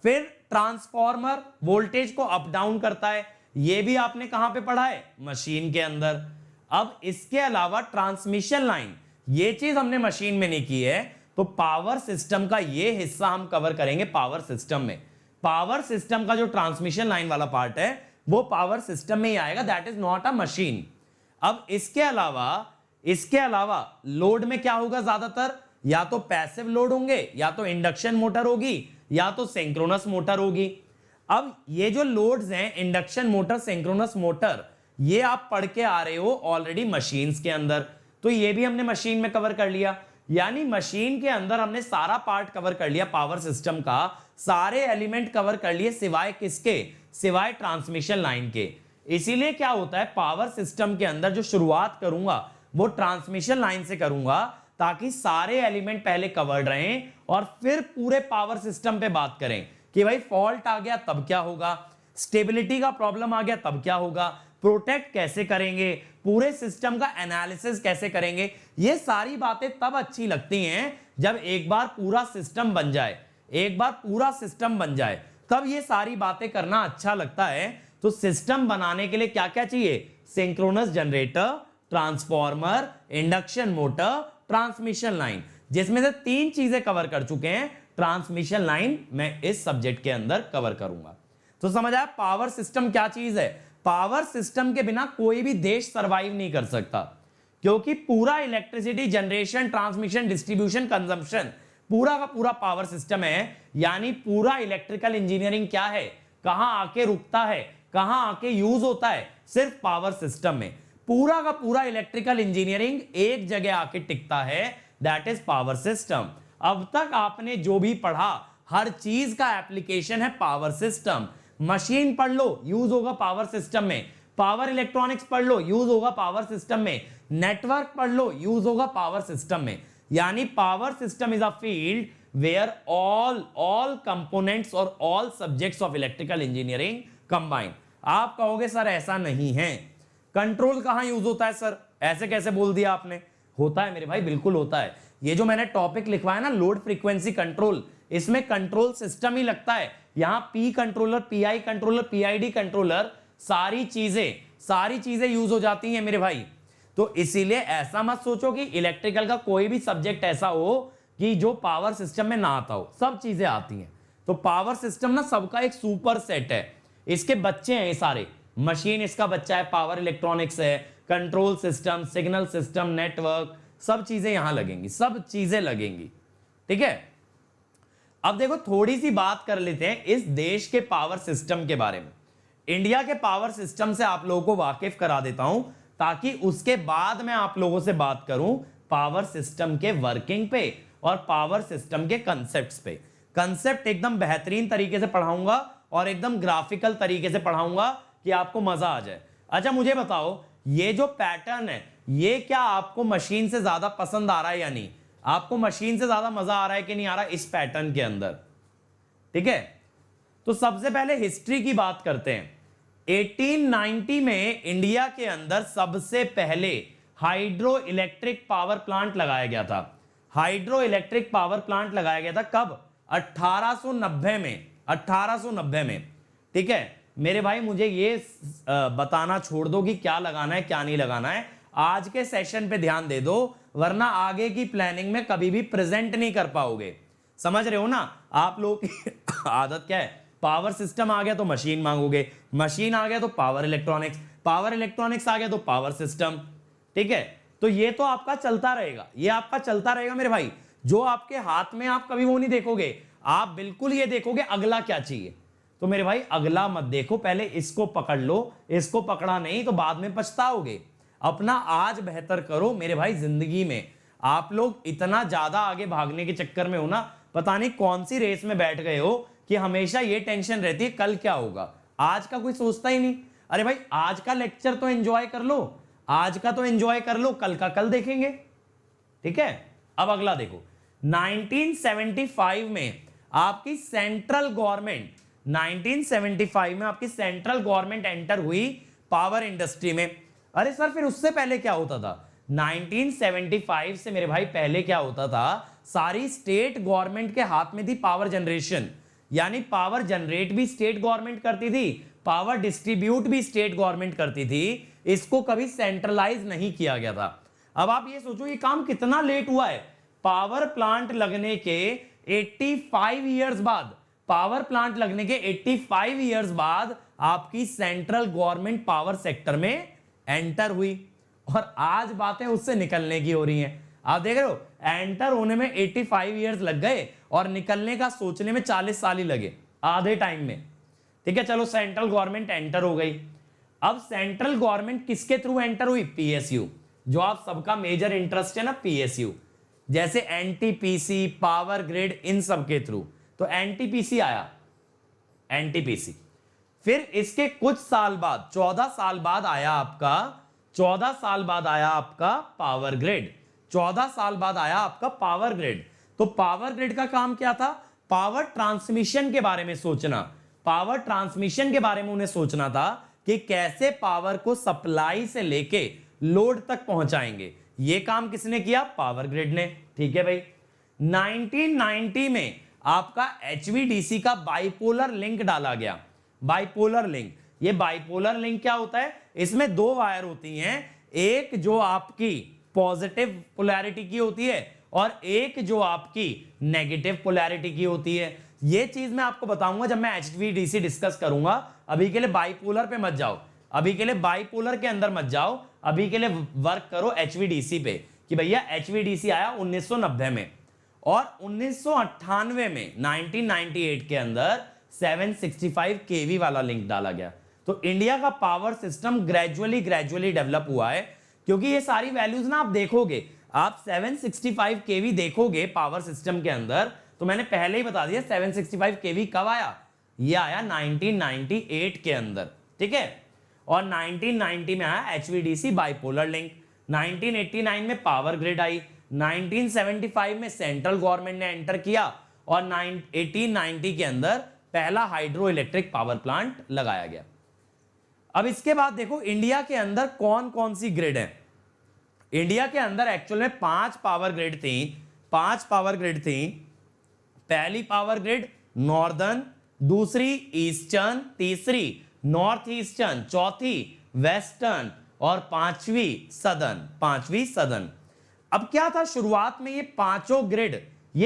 फिर ट्रांसफॉर्मर वोल्टेज को अप डाउन करता है, ये भी आपने कहां पे पढ़ा है, मशीन के अंदर। अब इसके अलावा ट्रांसमिशन लाइन, ये चीज हमने मशीन में नहीं की है, तो पावर सिस्टम का ये हिस्सा हम कवर करेंगे पावर सिस्टम में। पावर सिस्टम का जो ट्रांसमिशन लाइन वाला पार्ट है वो पावर सिस्टम में ही आएगा, that is not a machine. अब इसके अलावा लोड में क्या होगा, ज्यादातर या तो पैसिव लोड होंगे, या तो इंडक्शन मोटर होगी, या तो सिंक्रोनस मोटर होगी। अब ये जो लोड्स हैं, इंडक्शन मोटर, सिंक्रोनस मोटर, ये आप पढ़ के आ रहे हो ऑलरेडी मशीन्स के अंदर, तो ये भी हमने मशीन में कवर कर लिया। यानी मशीन के अंदर हमने सारा पार्ट कवर कर लिया पावर सिस्टम का, सारे एलिमेंट कवर कर लिए, सिवाय किसके, सिवाय ट्रांसमिशन लाइन के। इसीलिए क्या होता है, पावर सिस्टम के अंदर जो शुरुआत करूंगा वो ट्रांसमिशन लाइन से करूंगा, ताकि सारे एलिमेंट पहले कवर्ड रहें और फिर पूरे पावर सिस्टम पे बात करें कि भाई फॉल्ट आ गया तब क्या होगा, स्टेबिलिटी का प्रॉब्लम आ गया तब क्या होगा, प्रोटेक्ट कैसे करेंगे, पूरे सिस्टम का एनालिसिस कैसे करेंगे। ये सारी बातें तब अच्छी लगती हैं जब एक बार पूरा सिस्टम बन जाए, एक बार पूरा सिस्टम बन जाए, तब ये सारी बातें करना अच्छा लगता है। तो सिस्टम बनाने के लिए क्या क्या चाहिए, synchronous generator, transformer, induction motor, transmission line, जिसमें से 3 चीजें कवर कर चुके हैं। ट्रांसमिशन लाइन मैं इस सब्जेक्ट के अंदर कवर करूंगा। तो समझ आया पावर सिस्टम क्या चीज है। पावर सिस्टम के बिना कोई भी देश सरवाइव नहीं कर सकता, क्योंकि पूरा electricity generation, transmission, distribution, consumption पूरा का पूरा पावर सिस्टम है। यानी पूरा इलेक्ट्रिकल इंजीनियरिंग क्या है, कहां आके रुकता है, कहां आके यूज होता है, सिर्फ पावर सिस्टम में। पूरा का पूरा इलेक्ट्रिकल इंजीनियरिंग एक जगह आके टिकता है, दैट इज पावर सिस्टम। अब तक आपने जो भी पढ़ा हर चीज का एप्लीकेशन है पावर सिस्टम। मशीन पढ़ लो, यूज होगा पावर सिस्टम में। पावर इलेक्ट्रॉनिक्स पढ़ लो, यूज होगा पावर सिस्टम में। नेटवर्क पढ़ लो, यूज होगा पावर सिस्टम में। यानी power system is a field where all components और all subjects of electrical engineering combine. आप कहोगे सर ऐसा नहीं है, कंट्रोल कहां यूज होता है सर, ऐसे कैसे बोल दिया आपने। होता है मेरे भाई, बिल्कुल होता है। ये जो मैंने टॉपिक लिखवाया ना, लोड फ्रीक्वेंसी कंट्रोल, इसमें कंट्रोल सिस्टम ही लगता है। यहां P controller, pi controller, PID controller, सारी चीजें यूज हो जाती हैं मेरे भाई। तो इसीलिए ऐसा मत सोचो कि इलेक्ट्रिकल का कोई भी सब्जेक्ट ऐसा हो कि जो पावर सिस्टम में ना आता हो, सब चीजें आती हैं। तो पावर सिस्टम ना सबका एक सुपर सेट है, इसके बच्चे हैं ये सारे। मशीन इसका बच्चा है, पावर इलेक्ट्रॉनिक्स है, control system, signal system, network, सब चीजें यहां लगेंगी, सब चीजें लगेंगी। ठीक है, अब देखो थोड़ी सी बात कर लेते हैं इस देश के पावर सिस्टम के बारे में। इंडिया के पावर सिस्टम से आप लोगों को वाकिफ करा देता हूं, ताकि उसके बाद मैं आप लोगों से बात करूं पावर सिस्टम के वर्किंग पे और पावर सिस्टम के कंसेप्ट्स पे। कंसेप्ट एकदम बेहतरीन तरीके से पढ़ाऊंगा और एकदम ग्राफिकल तरीके से पढ़ाऊंगा कि आपको मजा आ जाए। अच्छा मुझे बताओ, ये जो पैटर्न है ये क्या आपको मशीन से ज्यादा पसंद आ रहा है या नहीं? आपको मशीन से ज्यादा मजा आ रहा है कि नहीं आ रहा इस पैटर्न के अंदर? ठीक है, तो सबसे पहले हिस्ट्री की बात करते हैं। 1890 में इंडिया के अंदर सबसे पहले हाइड्रो इलेक्ट्रिक पावर प्लांट लगाया गया था। हाइड्रो इलेक्ट्रिक पावर प्लांट लगाया गया था कब? 1890 में, 1890 में। ठीक है मेरे भाई, मुझे ये बताना छोड़ दो कि क्या लगाना है क्या नहीं लगाना है, आज के सेशन पे ध्यान दे दो, वरना आगे की प्लानिंग में कभी भी प्रेजेंट नहीं कर पाओगे। समझ रहे हो ना? आप लोग की आदत क्या है, पावर सिस्टम आ गया तो मशीन मांगोगे, मशीन आ गया तो पावर इलेक्ट्रॉनिक्स, पावर इलेक्ट्रॉनिक्स आ गया तो पावर सिस्टम। ठीक है, तो ये तो आपका चलता रहेगा, ये आपका चलता रहेगा मेरे भाई। जो आपके हाथ में आप कभी वो नहीं देखोगे, आप बिल्कुल ये देखोगे अगला क्या चाहिए। तो मेरे भाई अगला मत देखो, पहले इसको पकड़ लो, इसको पकड़ा नहीं तो बाद में पछताओगे। अपना आज बेहतर करो मेरे भाई। जिंदगी में आप लोग इतना ज्यादा आगे भागने के चक्कर में हो ना, पता नहीं कौन सी रेस में बैठ गए हो कि हमेशा ये टेंशन रहती है कल क्या होगा, आज का कोई सोचता ही नहीं। अरे भाई आज का लेक्चर तो एंजॉय कर लो, आज का तो एंजॉय कर लो, कल का कल देखेंगे। ठीक है, अब अगला देखो। 1975 में आपकी सेंट्रल गवर्नमेंट, 1975 में आपकी सेंट्रल गवर्नमेंट एंटर हुई पावर इंडस्ट्री में। अरे सर फिर उससे पहले क्या होता था? 1975 से मेरे भाई पहले क्या होता था, सारी स्टेट गवर्नमेंट के हाथ में थी पावर जनरेशन, यानी पावर जनरेट भी स्टेट गवर्नमेंट करती थी, पावर डिस्ट्रीब्यूट भी स्टेट गवर्नमेंट करती थी। इसको कभी सेंट्रलाइज नहीं किया गया था। अब आप ये सोचो ये काम कितना लेट हुआ है। पावर प्लांट लगने के 85 इयर्स बाद, पावर प्लांट लगने के 85 इयर्स बाद आपकी सेंट्रल गवर्नमेंट पावर सेक्टर में एंटर हुई, और आज बातें उससे निकलने की हो रही हैं। आप देख रहे हो, एंटर होने में 85 इयर्स लग गए और निकलने का सोचने में 40 साल ही लगे आधे टाइम में। ठीक है, चलो सेंट्रल गवर्नमेंट एंटर हो गई। अब सेंट्रल गवर्नमेंट किसके थ्रू एंटर हुई? पीएसयू, जो आप सबका मेजर इंटरेस्ट है ना, पीएसयू, जैसे एनटीपीसी, पावर ग्रिड, इन सब के थ्रू। तो एनटीपीसी आया, एनटीपीसी। फिर इसके कुछ साल बाद, 14 साल बाद आया आपका, 14 साल बाद आया आपका पावर ग्रिड, 14 साल बाद आया आपका पावर ग्रिड। तो पावर ग्रिड का काम क्या था? पावर ट्रांसमिशन के बारे में सोचना, पावर ट्रांसमिशन के बारे में उन्हें सोचना था कि कैसे पावर को सप्लाई से लेके लोड तक पहुंचाएंगे। ये काम किसने किया? पावर ग्रिड ने। ठीक है भाई, 1990 में आपका एचवीडीसी का बाइपोलर लिंक डाला गया। बाइपोलर लिंक, ये बाइपोलर लिंक क्या होता है? इसमें दो वायर होती हैं, एक जो आपकी पॉजिटिव पोलैरिटी की होती है और एक जो आपकी नेगेटिव पोलैरिटी की होती है। ये चीज मैं आपको बताऊंगा जब मैं एचवीडीसी डिस्कस करूंगा। अभी के लिए बाइपोलर पे मत जाओ, अभी के लिए बाइपोलर के अंदर मत जाओ, अभी के लिए वर्क करो एचवीडीसी पे कि भैया एचवीडीसी आया 1990 में, और 1998 में 1998 के अंदर 765 केवी वाला लिंक डाला गया। तो इंडिया का पावर सिस्टम ग्रेजुअली डेवलप हुआ है, क्योंकि ये सारी वैल्यूज ना आप देखोगे, आप 765 केवी देखोगे पावर सिस्टम के अंदर, तो मैंने पहले ही बता दिया 765 केवी कब आया? ये आया 1998 के अंदर। ठीक है, और 1990 में आया एचवीडीसी बाइपोलर लिंक, 1989 में पावर ग्रिड आई, 1975 में सेंट्रल गवर्नमेंट ने एंटर किया, और 1890 के अंदर पहला हाइड्रो इलेक्ट्रिक पावर प्लांट लगाया गया। अब इसके बाद देखो इंडिया के अंदर कौन कौन सी ग्रिड है। इंडिया के अंदर एक्चुअल में 5 पावर ग्रिड थी, 5 पावर ग्रिड थी। पहली पावर ग्रिड नॉर्दर्न, दूसरी ईस्टर्न, तीसरी नॉर्थ ईस्टर्न, चौथी वेस्टर्न और पांचवी सदर्न। अब क्या था शुरुआत में, ये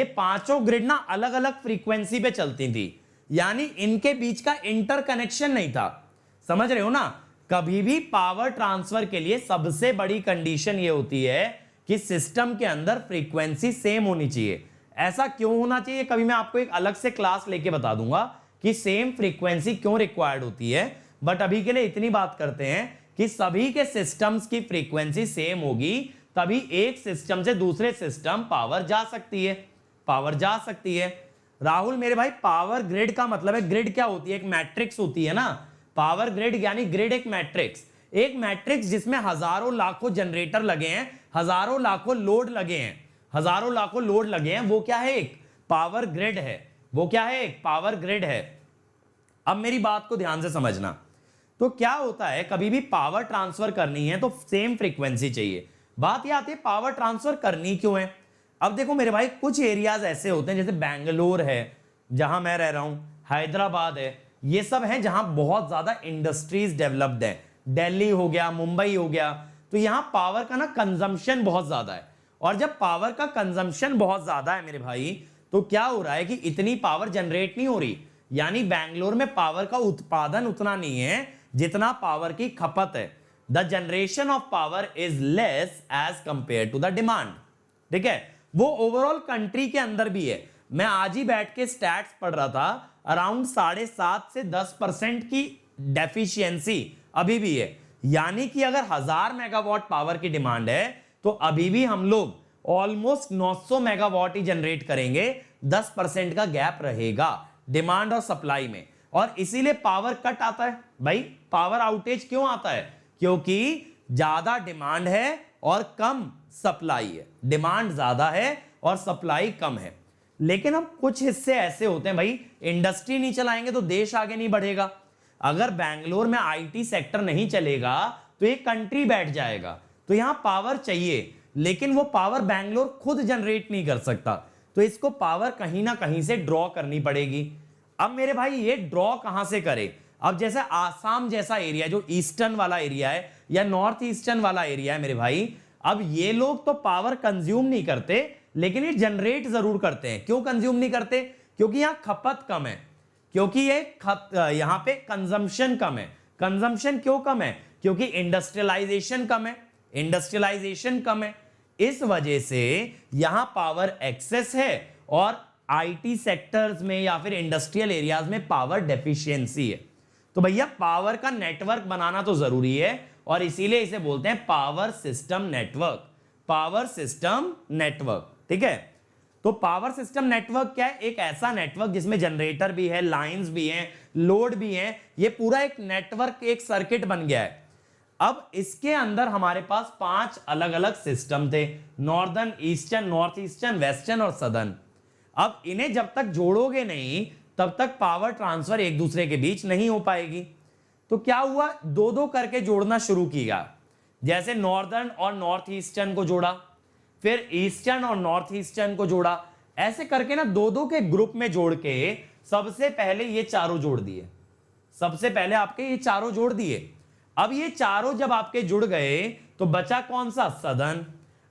पांचों ग्रिड ना अलग अलग फ्रीक्वेंसी पे चलती थी, यानी इनके बीच का इंटरकनेक्शन नहीं था। समझ रहे हो ना? कभी भी पावर ट्रांसफर के लिए सबसे बड़ी कंडीशन ये होती है कि सिस्टम के अंदर फ्रीक्वेंसी सेम होनी चाहिए। ऐसा क्यों होना चाहिए, कभी मैं आपको एक अलग से क्लास लेके बता दूंगा कि सेम फ्रीक्वेंसी क्यों रिक्वायर्ड होती है। बट अभी के लिए इतनी बात करते हैं कि सभी के सिस्टम्स की फ्रीक्वेंसी सेम होगी, तभी एक सिस्टम से दूसरे सिस्टम पावर जा सकती है। राहुल मेरे भाई, पावर ग्रिड का मतलब है, ग्रिड क्या होती है? एक मैट्रिक्स होती है ना। पावर ग्रिड यानी ग्रिड एक मैट्रिक्स जिसमें हजारों लाखों जनरेटर लगे हैं, हजारों लाखों लोड लगे हैं, वो क्या है? एक पावर ग्रिड है। अब मेरी बात को ध्यान से समझना। तो क्या होता है, कभी भी पावर ट्रांसफर करनी है तो सेम फ्रीक्वेंसी चाहिए। बात यह आती है पावर ट्रांसफर करनी क्यों है। अब देखो मेरे भाई, कुछ एरियाज ऐसे होते हैं, जैसे बेंगलोर है जहां मैं रह रहा हूं, हैदराबाद है, ये सब है जहां बहुत ज्यादा इंडस्ट्रीज डेवलप्ड है। दिल्ली हो गया, मुंबई हो गया, तो यहां पावर का ना कंजम्पशन बहुत ज्यादा है। और जब पावर का कंजम्पशन बहुत ज्यादा है मेरे भाई, तो क्या हो रहा है कि इतनी पावर जनरेट नहीं हो रही, यानी बेंगलोर में पावर का उत्पादन उतना नहीं है जितना पावर की खपत है। The generation of power is less as compare to the demand. ठीक है, वो ओवरऑल कंट्री के अंदर भी है। मैं आज ही बैठ के स्टैट्स पढ़ रहा था, अराउंड 7.5 से 10% की डेफिशिएंसी अभी भी है। यानी कि अगर 1000 मेगावाट पावर की डिमांड है तो अभी भी हम लोग ऑलमोस्ट 900 मेगावाट ही जनरेट करेंगे। 10% का गैप रहेगा डिमांड और सप्लाई में, और इसीलिए पावर कट आता है। भाई पावर आउटेज क्यों आता है? क्योंकि ज्यादा डिमांड है और कम सप्लाई है। डिमांड ज्यादा है और सप्लाई कम है। लेकिन अब कुछ हिस्से ऐसे होते हैं भाई, इंडस्ट्री नहीं चलाएंगे तो देश आगे नहीं बढ़ेगा। अगर बैंगलोर में आईटी सेक्टर नहीं चलेगा तो एक कंट्री बैठ जाएगा। तो यहां पावर चाहिए, लेकिन वो पावर बैंगलोर खुद जनरेट नहीं कर सकता, तो इसको पावर कहीं ना कहीं से ड्रॉ करनी पड़ेगी। अब मेरे भाई ये ड्रॉ कहां से करे? अब जैसे आसाम जैसा एरिया जो ईस्टर्न वाला एरिया है या नॉर्थ ईस्टर्न वाला एरिया है मेरे भाई, अब ये लोग तो पावर कंज्यूम नहीं करते, लेकिन ये जनरेट जरूर करते हैं। क्यों कंज्यूम नहीं करते? क्योंकि यहां खपत कम है, क्योंकि ये यहां पे कंजम्पशन कम है। कंजम्पशन क्यों कम है? क्योंकि इंडस्ट्रियलाइजेशन कम है। इस वजह से यहां पावर एक्सेस है और आईटी सेक्टर्स में या फिर इंडस्ट्रियल एरियाज में पावर डेफिशिएंसी है। तो भैया पावर का नेटवर्क बनाना तो जरूरी है, और इसीलिए इसे बोलते हैं पावर सिस्टम नेटवर्क। ठीक है, तो पावर सिस्टम नेटवर्क क्या है? एक ऐसा नेटवर्क जिसमें जनरेटर भी है, लाइंस भी हैं, लोड भी हैं, ये पूरा एक नेटवर्क, एक सर्किट बन गया है। अब इसके अंदर हमारे पास 5 अलग अलग सिस्टम थे, northern, eastern, north eastern, western और सदर्न। अब इन्हें जब तक जोड़ोगे नहीं तब तक पावर ट्रांसफर एक दूसरे के बीच नहीं हो पाएगी। तो क्या हुआ, दो दो करके जोड़ना शुरू किया। जैसे नॉर्दर्न और नॉर्थ ईस्टर्न को जोड़ा, फिर ईस्टर्न और नॉर्थ ईस्टर्न को जोड़ा, ऐसे करके ना दो दो के ग्रुप में जोड़ के सबसे पहले ये चारों जोड़ दिए। सबसे पहले आपके ये चारों जोड़ दिए। अब ये चारों जब आपके जुड़ गए तो बचा कौन सा? सदर्न।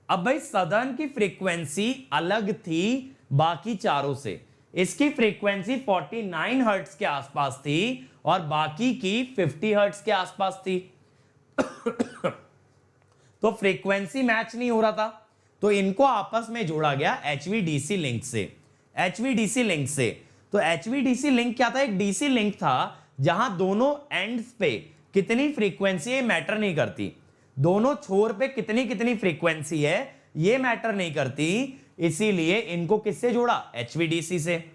अब भाई सदर्न की फ्रीक्वेंसी अलग थी बाकी चारों से। इसकी फ्रीक्वेंसी 49 हर्ट्ज के आसपास थी और बाकी की 50 हर्ट्ज के आसपास थी। तो फ्रीक्वेंसी मैच नहीं हो रहा था, तो इनको आपस में जोड़ा गया HVDC लिंक से। तो HVDC लिंक क्या था? एक डीसी लिंक था जहां दोनों एंड्स पे कितनी फ्रीक्वेंसी मैटर नहीं करती, दोनों छोर पे कितनी कितनी फ्रीक्वेंसी है ये मैटर नहीं करती, इसीलिए इनको किससे जोड़ा? HVDC से।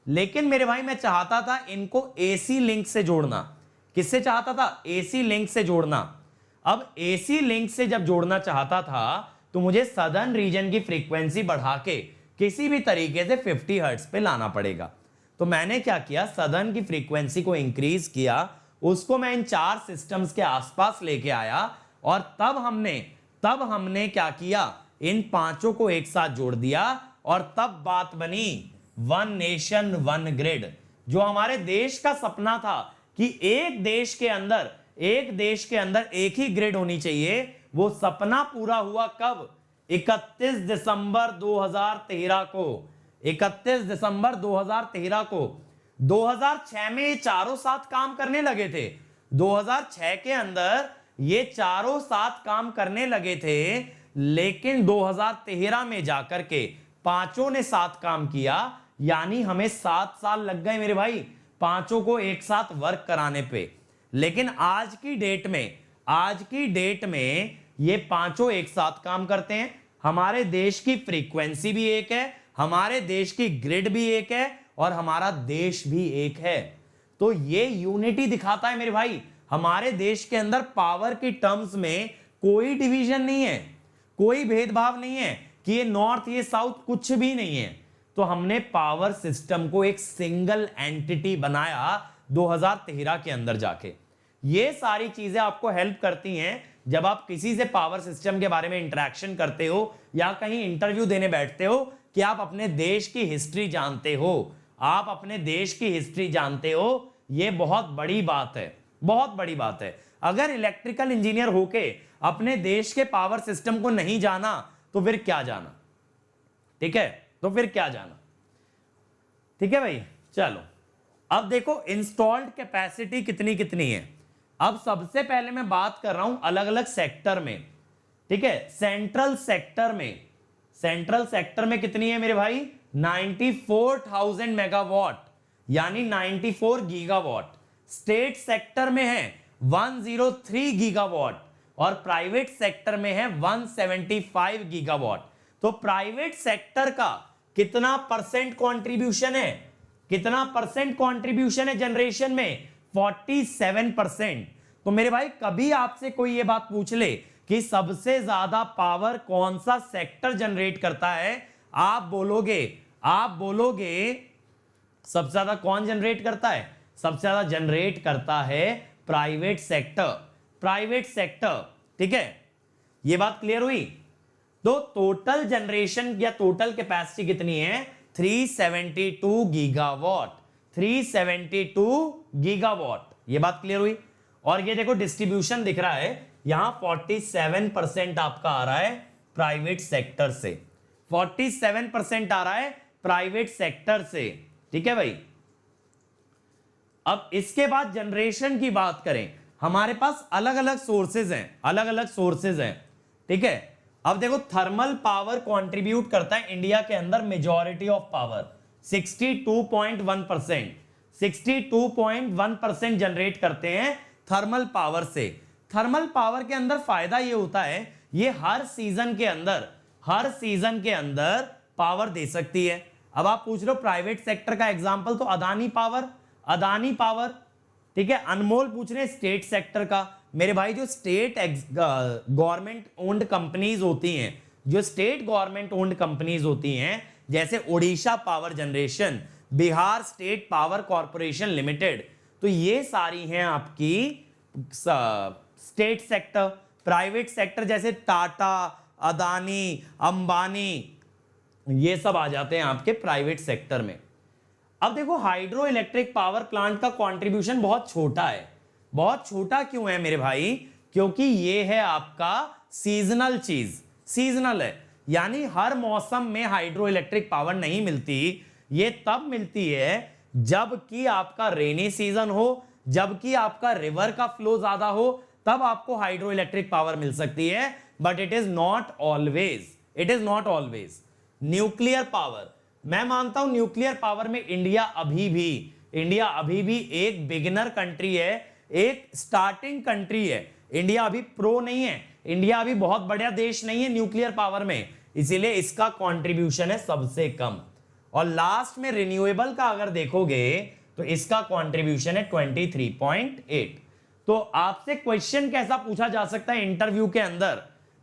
लेकिन मेरे भाई मैं चाहता था इनको AC लिंक से जोड़ना। किससे चाहता था? AC लिंक से जोड़ना। अब AC लिंक से जब जोड़ना चाहता था तो मुझे सदर्न रीजन की फ्रीक्वेंसी बढ़ा के किसी भी तरीके से 50 हर्ट्ज पे लाना पड़ेगा। तो मैंने क्या किया, सदर्न की फ्रीक्वेंसी को इंक्रीज किया, उसको मैं इन 4 सिस्टम्स के आसपास लेके आया, और तब हमने क्या किया, इन 5 को एक साथ जोड़ दिया, और तब बात बनी वन नेशन वन ग्रिड। जो हमारे देश का सपना था कि एक देश के अंदर एक देश के अंदर एक ही ग्रिड होनी चाहिए, वो सपना पूरा हुआ कब? 31 दिसंबर 2013 को। 31 दिसंबर 2013 को। 2006 में ये चारों साथ काम करने लगे थे। 2006 के अंदर ये चारों साथ काम करने लगे थे, लेकिन 2013 में जाकर के पांचों ने साथ काम किया, यानी हमें 7 साल लग गए मेरे भाई पांचों को एक साथ वर्क कराने पे। लेकिन आज की डेट में ये पांचों एक साथ काम करते हैं। हमारे देश की फ्रीक्वेंसी भी एक है, हमारे देश की ग्रिड भी एक है, और हमारा देश भी एक है। तो ये यूनिटी दिखाता है मेरे भाई, हमारे देश के अंदर पावर की टर्म्स में कोई डिवीजन नहीं है, कोई भेदभाव नहीं है कि ये नॉर्थ ये साउथ, कुछ भी नहीं है। तो हमने पावर सिस्टम को एक सिंगल एंटिटी बनाया 2013 के अंदर जाके। ये सारी चीजें आपको हेल्प करती हैं जब आप किसी से पावर सिस्टम के बारे में इंटरेक्शन करते हो या कहीं इंटरव्यू देने बैठते हो, कि आप अपने देश की हिस्ट्री जानते हो, आप अपने देश की हिस्ट्री जानते हो। ये बहुत बड़ी बात है, बहुत बड़ी बात है। अगर इलेक्ट्रिकल इंजीनियर होके अपने देश के पावर सिस्टम को नहीं जाना तो फिर क्या जाना? ठीक है, तो फिर क्या जाना? ठीक है भाई, चलो अब देखो इंस्टॉल्ड कैपेसिटी कितनी कितनी है। अब सबसे पहले मैं बात कर रहा हूं अलग अलग सेक्टर में। ठीक है, सेंट्रल सेक्टर में कितनी है मेरे भाई? 94,000 मेगावाट, यानी 94 गीगावाट। स्टेट सेक्टर में है 103 गीगावाट, और प्राइवेट सेक्टर में है 175 गीगावाट। तो प्राइवेट सेक्टर का कितना परसेंट कंट्रीब्यूशन है? कितना परसेंट कंट्रीब्यूशन है जनरेशन में? 47%। तो मेरे भाई कभी आपसे कोई ये बात पूछ ले कि सबसे ज्यादा पावर कौन सा सेक्टर जनरेट करता है, आप बोलोगे सबसे ज्यादा कौन जनरेट करता है? सबसे ज्यादा जनरेट करता है प्राइवेट सेक्टर। ठीक है, ये बात क्लियर हुई? तो टोटल जनरेशन या टोटल कैपेसिटी कितनी है? 372 गीगावाट। 372 गीगावाट, ये बात क्लियर हुई? और ये देखो डिस्ट्रीब्यूशन दिख रहा है, यहां 47% आपका आ रहा है प्राइवेट सेक्टर से। 47% आ रहा है प्राइवेट सेक्टर से। ठीक है भाई, अब इसके बाद जनरेशन की बात करें, हमारे पास अलग अलग सोर्सेज हैं। ठीक है, अब देखो थर्मल पावर कंट्रीब्यूट करता है इंडिया के अंदर मेजॉरिटी ऑफ पावर, 62.1%। 62.1% जनरेट करते हैं थर्मल पावर से। थर्मल पावर के अंदर फायदा ये होता है, ये हर सीजन के अंदर पावर दे सकती है। अब आप पूछ रहे हो प्राइवेट सेक्टर का एग्जांपल, तो अदानी पावर। ठीक है, अनमोल पूछ रहे हैं स्टेट सेक्टर का। मेरे भाई जो स्टेट गवर्नमेंट ओन्ड कंपनीज होती हैं, जैसे Odisha power generation, Bihar state power corporation limited, तो ये सारी हैं आपकी स्टेट सेक्टर। प्राइवेट सेक्टर जैसे टाटा, अदानी, अंबानी, ये सब आ जाते हैं आपके प्राइवेट सेक्टर में। अब देखो हाइड्रो इलेक्ट्रिक पावर प्लांट का कंट्रीब्यूशन बहुत छोटा है। बहुत छोटा क्यों है मेरे भाई? क्योंकि ये है आपका सीजनल चीज, सीजनल है, यानी हर मौसम में हाइड्रो इलेक्ट्रिक पावर नहीं मिलती। ये तब मिलती है जबकि आपका रेनी सीजन हो, जबकि आपका रिवर का फ्लो ज्यादा हो, तब आपको हाइड्रो इलेक्ट्रिक पावर मिल सकती है। But it is not always. Nuclear power, मैं मानता हूं न्यूक्लियर पावर में इंडिया अभी भी एक बिगिनर कंट्री है, एक स्टार्टिंग कंट्री है। इंडिया अभी प्रो नहीं है, इंडिया अभी बहुत बड़ा देश नहीं है न्यूक्लियर पावर में, इसीलिए इसका कंट्रीब्यूशन है सबसे कम। और लास्ट में रिन्यूएबल का अगर देखोगे तो इसका कंट्रीब्यूशन है 23.8। तो आपसे क्वेश्चन कैसा पूछा जा सकता है इंटरव्यू के अंदर?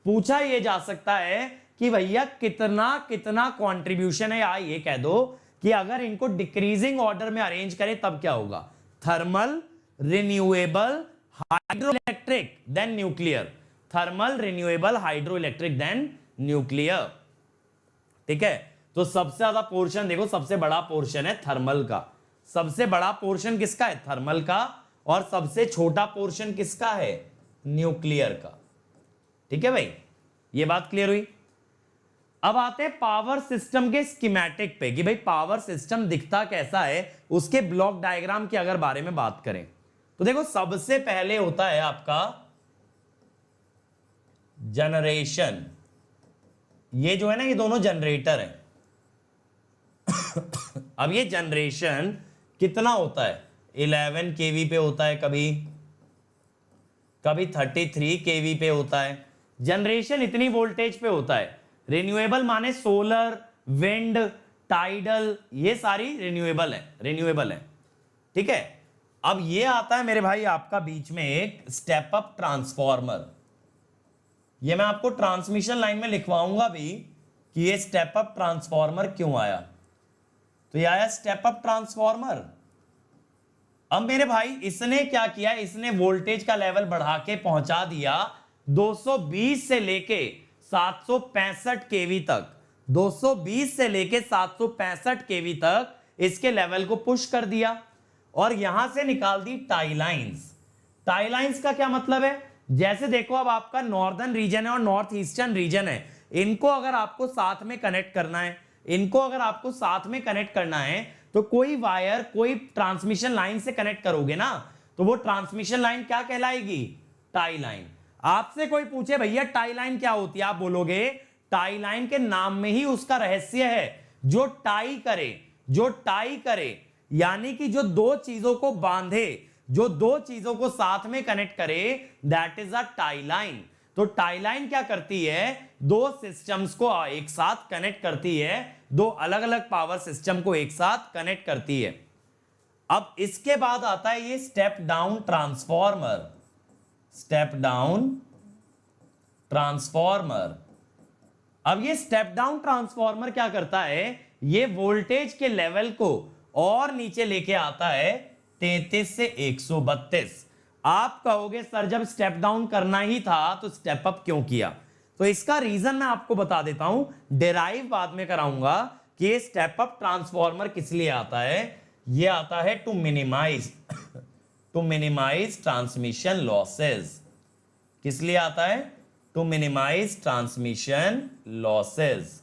पूछा यह जा सकता है कि भैया कितना कंट्रीब्यूशन है, या ये कह दो कि अगर इनको डिक्रीजिंग ऑर्डर में अरेंज करें तब क्या होगा? Thermal, renewable, hydroelectric, then nuclear. Thermal, renewable, hydroelectric, then nuclear. ठीक है, तो सबसे ज्यादा पोर्शन देखो, सबसे बड़ा पोर्शन है थर्मल का। सबसे बड़ा पोर्शन किसका है? थर्मल का। और सबसे छोटा पोर्शन किसका है, न्यूक्लियर का। ठीक है भाई, ये बात क्लियर हुई। अब आते हैं पावर सिस्टम के स्कीमेटिक पे कि भाई पावर सिस्टम दिखता कैसा है, उसके ब्लॉक डायग्राम के अगर बारे में बात करें तो देखो सबसे पहले होता है आपका जनरेशन। ये जो है ना, ये दोनों जनरेटर हैं। अब ये जनरेशन कितना होता है, 11 केवी पे होता है, कभी कभी 33 केवी पे होता है। जनरेशन इतनी वोल्टेज पे होता है। रिन्यूएबल माने सोलर, विंड, टाइडल, ये सारी रिन्यूएबल है। ठीक है। अब ये आता है मेरे भाई आपका बीच में एक स्टेप अप ट्रांसफॉर्मर। ये मैं आपको ट्रांसमिशन लाइन में लिखवाऊंगा भी कि ये स्टेप अप ट्रांसफॉर्मर क्यों आया। तो ये आया स्टेप अप ट्रांसफॉर्मर। अब मेरे भाई इसने क्या किया, इसने वोल्टेज का लेवल बढ़ा के पहुंचा दिया 220 से लेके 765 केवी तक। 220 से लेके 765 केवी तक इसके लेवल को पुश कर दिया और यहां से निकाल दी टाई लाइंस। टाई लाइंस का क्या मतलब है, जैसे देखो अब आपका नॉर्दर्न रीजन है और नॉर्थ ईस्टर्न रीजन है, इनको अगर आपको साथ में कनेक्ट करना है, इनको अगर आपको साथ में कनेक्ट करना है तो कोई वायर, कोई ट्रांसमिशन लाइन से कनेक्ट करोगे ना, तो वो ट्रांसमिशन लाइन क्या कहलाएगी, टाई लाइन। आपसे कोई पूछे भैया टाई लाइन क्या होती है, आप बोलोगे टाई लाइन के नाम में ही उसका रहस्य है। जो टाई करे यानी कि जो दो चीजों को बांधे, जो दो चीजों को साथ में कनेक्ट करे, that is a tie line. तो टाई लाइन क्या करती है, दो सिस्टम्स को एक साथ कनेक्ट करती है, दो अलग अलग पावर सिस्टम को एक साथ कनेक्ट करती है। अब इसके बाद आता है ये step down transformer. Step down transformer. अब ये स्टेप डाउन ट्रांसफॉर्मर क्या करता है, ये वोल्टेज के लेवल को और नीचे लेके आता है 33 से 132। आप कहोगे सर जब स्टेप डाउन करना ही था तो स्टेप अप क्यों किया, तो इसका रीजन मैं आपको बता देता हूं, डिराइव बाद में कराऊंगा कि ये स्टेप अप ट्रांसफॉर्मर किस लिए आता है। ये आता है टू मिनिमाइज ट्रांसमिशन लॉसेस। किस लिए आता है, टू मिनिमाइज ट्रांसमिशन लॉसेस।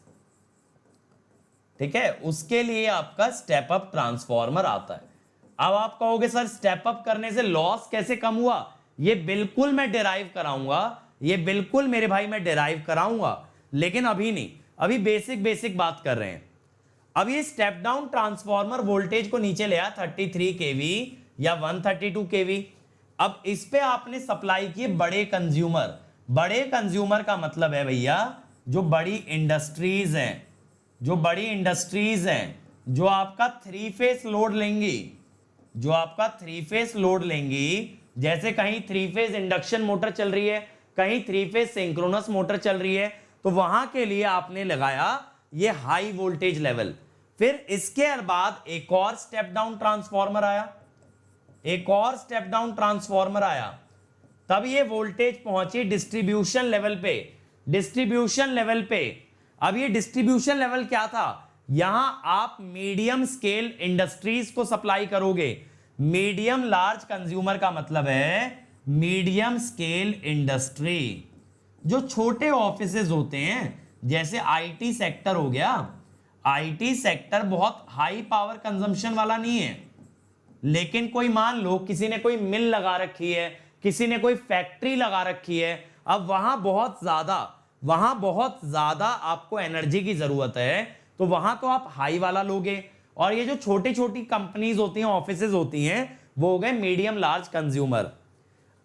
ठीक है, उसके लिए आपका स्टेप अप ट्रांसफॉर्मर आता है। अब आप कहोगे सर स्टेप अप करने से लॉस कैसे कम हुआ, ये बिल्कुल मैं डिराइव कराऊंगा, ये बिल्कुल मेरे भाई मैं डिराइव कराऊंगा, लेकिन अभी नहीं, अभी बेसिक बात कर रहे हैं। अब ये स्टेप डाउन ट्रांसफॉर्मर वोल्टेज को नीचे ले आया 33 केवी या 132 केवी। अब इस पे आपने सप्लाई किए बड़े कंज्यूमर। बड़े कंज्यूमर का मतलब है भैया जो बड़ी इंडस्ट्रीज हैं, जो बड़ी इंडस्ट्रीज हैं जो आपका 3 फेस लोड लेंगी, जो आपका 3 फेस लोड लेंगी, जैसे कहीं 3 फेस इंडक्शन मोटर चल रही है, कहीं 3 फेस सिंक्रोनस मोटर चल रही है, तो वहां के लिए आपने लगाया ये हाई वोल्टेज लेवल। फिर इसके बाद एक और स्टेप डाउन ट्रांसफॉर्मर आया, एक और स्टेप डाउन ट्रांसफॉर्मर आया, तब ये वोल्टेज पहुंची डिस्ट्रीब्यूशन लेवल पे, डिस्ट्रीब्यूशन लेवल पे। अब ये डिस्ट्रीब्यूशन लेवल क्या था, यहां आप मीडियम स्केल इंडस्ट्रीज को सप्लाई करोगे। मीडियम लार्ज कंज्यूमर का मतलब है मीडियम स्केल इंडस्ट्री, जो छोटे ऑफिसेज होते हैं, जैसे आईटी सेक्टर हो गया। आईटी सेक्टर बहुत हाई पावर कंजम्पशन वाला नहीं है, लेकिन कोई मान लो किसी ने कोई मिल लगा रखी है, किसी ने कोई फैक्ट्री लगा रखी है, अब वहां बहुत ज्यादा आपको एनर्जी की जरूरत है, तो वहां तो आप हाई वाला लोगे। और ये जो छोटी छोटी कंपनीज होती हैं, ऑफिसेज होती हैं, वो हो गए मीडियम लार्ज कंज्यूमर।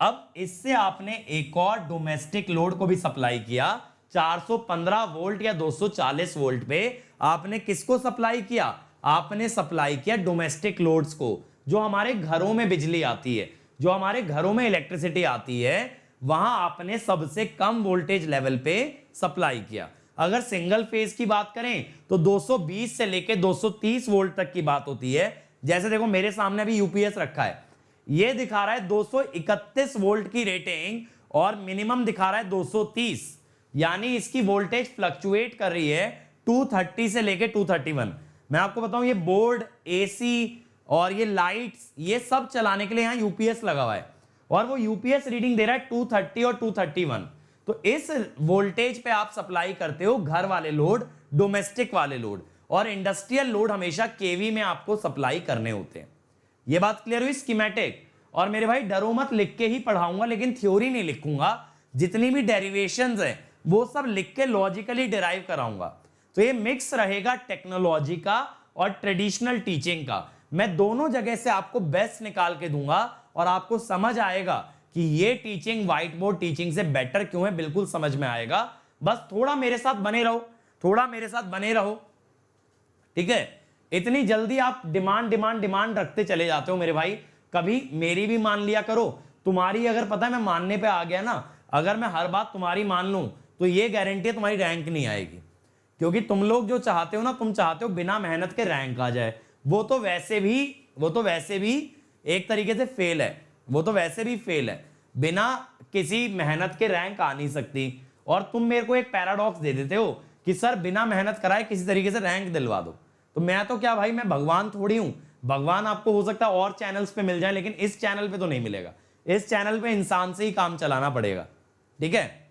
अब इससे आपने एक और डोमेस्टिक लोड को भी सप्लाई किया, 415 वोल्ट या 240 वोल्ट पे आपने किसको सप्लाई किया, आपने सप्लाई किया डोमेस्टिक लोड्स को, जो हमारे घरों में बिजली आती है, जो हमारे घरों में इलेक्ट्रिसिटी आती है, वहां आपने सबसे कम वोल्टेज लेवल पे सप्लाई किया। अगर सिंगल फेज की बात करें तो 220 से लेके 230 वोल्ट तक की बात होती है। जैसे देखो मेरे सामने अभी यूपीएस रखा है, ये दिखा रहा है 231 वोल्ट की रेटिंग और मिनिमम दिखा रहा है 230, यानी इसकी वोल्टेज फ्लक्चुएट कर रही है 230 से लेके 231। मैं आपको बताऊं ये बोर्ड, एसी, और ये लाइट्स, ये सब चलाने के लिए यहाँ यूपीएस लगा हुआ है, और वो यूपीएस रीडिंग दे रहा है 230 और 231। तो इस वोल्टेज पे आप सप्लाई करते हो घर वाले लोड, डोमेस्टिक वाले लोड, और इंडस्ट्रियल लोड हमेशा केवी में आपको सप्लाई करने होते हैं। ये बात क्लियर हुई स्कीमेटिक। और मेरे भाई डरो मत, लिख के ही पढ़ाऊंगा, लेकिन थ्योरी नहीं लिखूंगा। जितनी भी डेरिवेशंस है वो सब लिख के लॉजिकली डिराइव कराऊंगा। तो ये मिक्स रहेगा टेक्नोलॉजी का और ट्रेडिशनल टीचिंग का। मैं दोनों जगह से आपको बेस्ट निकाल के दूंगा और आपको समझ आएगा कि ये टीचिंग व्हाइट बोर्ड टीचिंग से बेटर क्यों है, बिल्कुल समझ में आएगा। बस थोड़ा मेरे साथ बने रहो, थोड़ा मेरे साथ बने रहो, ठीक है। इतनी जल्दी आप डिमांड डिमांड डिमांड रखते चले जाते हो मेरे भाई, कभी मेरी भी मान लिया करो। तुम्हारी अगर पता है मैं मानने पे आ गया ना, अगर मैं हर बात तुम्हारी मान लूं तो ये गारंटी है तुम्हारी रैंक नहीं आएगी। क्योंकि तुम लोग जो चाहते हो ना, तुम चाहते हो बिना मेहनत के रैंक आ जाए। वो तो वैसे भी एक तरीके से फेल है, वो तो वैसे भी फेल है, बिना किसी मेहनत के रैंक आ नहीं सकती। और तुम मेरे को एक पैराडॉक्स दे देते हो कि सर बिना मेहनत कराए किसी तरीके से रैंक दिलवा दो। तो मैं तो क्या भाई, मैं भगवान थोड़ी हूं। भगवान आपको हो सकता है और चैनल्स पे मिल जाए, लेकिन इस चैनल पे तो नहीं मिलेगा। इस चैनल पे इंसान से ही काम चलाना पड़ेगा, ठीक है।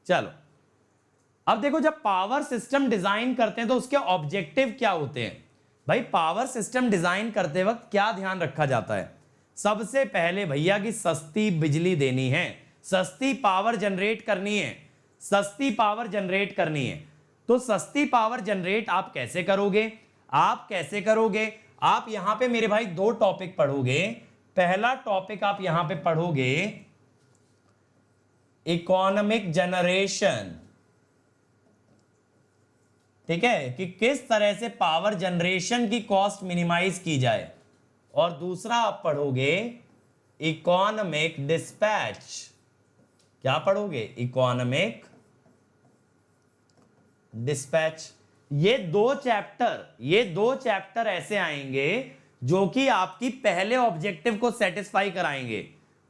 चलो अब देखो, जब पावर सिस्टम डिजाइन करते हैं तो उसके ऑब्जेक्टिव क्या होते हैं भाई। पावर सिस्टम डिजाइन करते वक्त क्या ध्यान रखा जाता है? सबसे पहले भैया की सस्ती बिजली देनी है, सस्ती पावर जनरेट करनी है, सस्ती पावर जनरेट करनी है। तो सस्ती पावर जनरेट आप कैसे करोगे? आप यहां पे मेरे भाई दो टॉपिक पढ़ोगे। पहला टॉपिक आप यहां पे पढ़ोगे इकोनॉमिक जनरेशन, ठीक है, कि किस तरह से पावर जनरेशन की कॉस्ट मिनिमाइज की जाए। और दूसरा आप पढ़ोगे इकोनॉमिक डिस्पैच। क्या पढ़ोगे? Economic dispatch. ये दो चैप्टर ऐसे आएंगे जो कि आपकी पहले ऑब्जेक्टिव को सेटिस्फाई कराएंगे,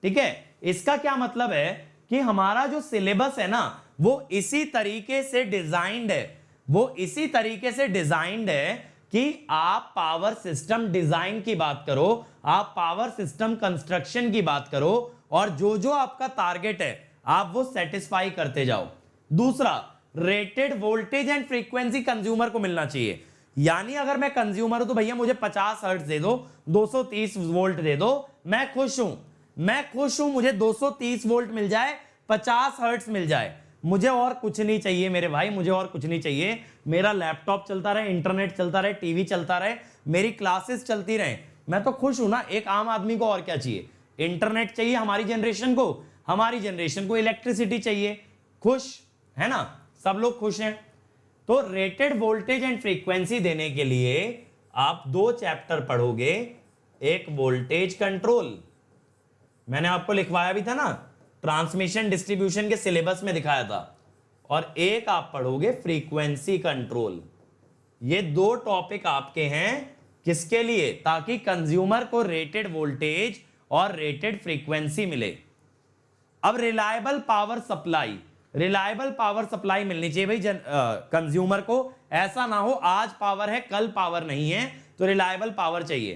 ठीक है। इसका क्या मतलब है कि हमारा जो सिलेबस है ना, वो इसी तरीके से डिजाइंड है कि आप पावर सिस्टम डिजाइन की बात करो, आप पावर सिस्टम कंस्ट्रक्शन की बात करो, और जो जो आपका टारगेट है आप वो सेटिस्फाई करते जाओ। दूसरा, rated voltage and frequency consumer को मिलना चाहिए। यानी अगर मैं कंज्यूमर हूं तो भैया मुझे 50 हर्ट्ज दे दो, 230 वोल्ट दे दो, मैं खुश हूं, मुझे 230 वोल्ट मिल जाए, 50 हर्ट्ज मिल जाए, मुझे और कुछ नहीं चाहिए मेरे भाई, मुझे और कुछ नहीं चाहिए। मेरा लैपटॉप चलता रहे, इंटरनेट चलता रहे, टीवी चलता रहे, मेरी क्लासेस चलती रहे, मैं तो खुश हूं ना। एक आम आदमी को और क्या चाहिए? इंटरनेट चाहिए हमारी जनरेशन को इलेक्ट्रिसिटी चाहिए, खुश है ना, सब लोग खुश हैं। तो रेटेड वोल्टेज एंड फ्रीक्वेंसी देने के लिए आप दो चैप्टर पढ़ोगे, एक वोल्टेज कंट्रोल, मैंने आपको लिखवाया भी था ना, ट्रांसमिशन डिस्ट्रीब्यूशन के सिलेबस में दिखाया था, और एक आप पढ़ोगे फ्रीक्वेंसी कंट्रोल। ये दो टॉपिक आपके हैं किसके लिए? ताकि कंज्यूमर को रेटेड वोल्टेज और रेटेड फ्रीक्वेंसी मिले। अब रिलायबल पावर सप्लाई मिलनी चाहिए भाई कंज्यूमर को। ऐसा ना हो आज पावर है कल पावर नहीं है, तो रिलायबल पावर चाहिए।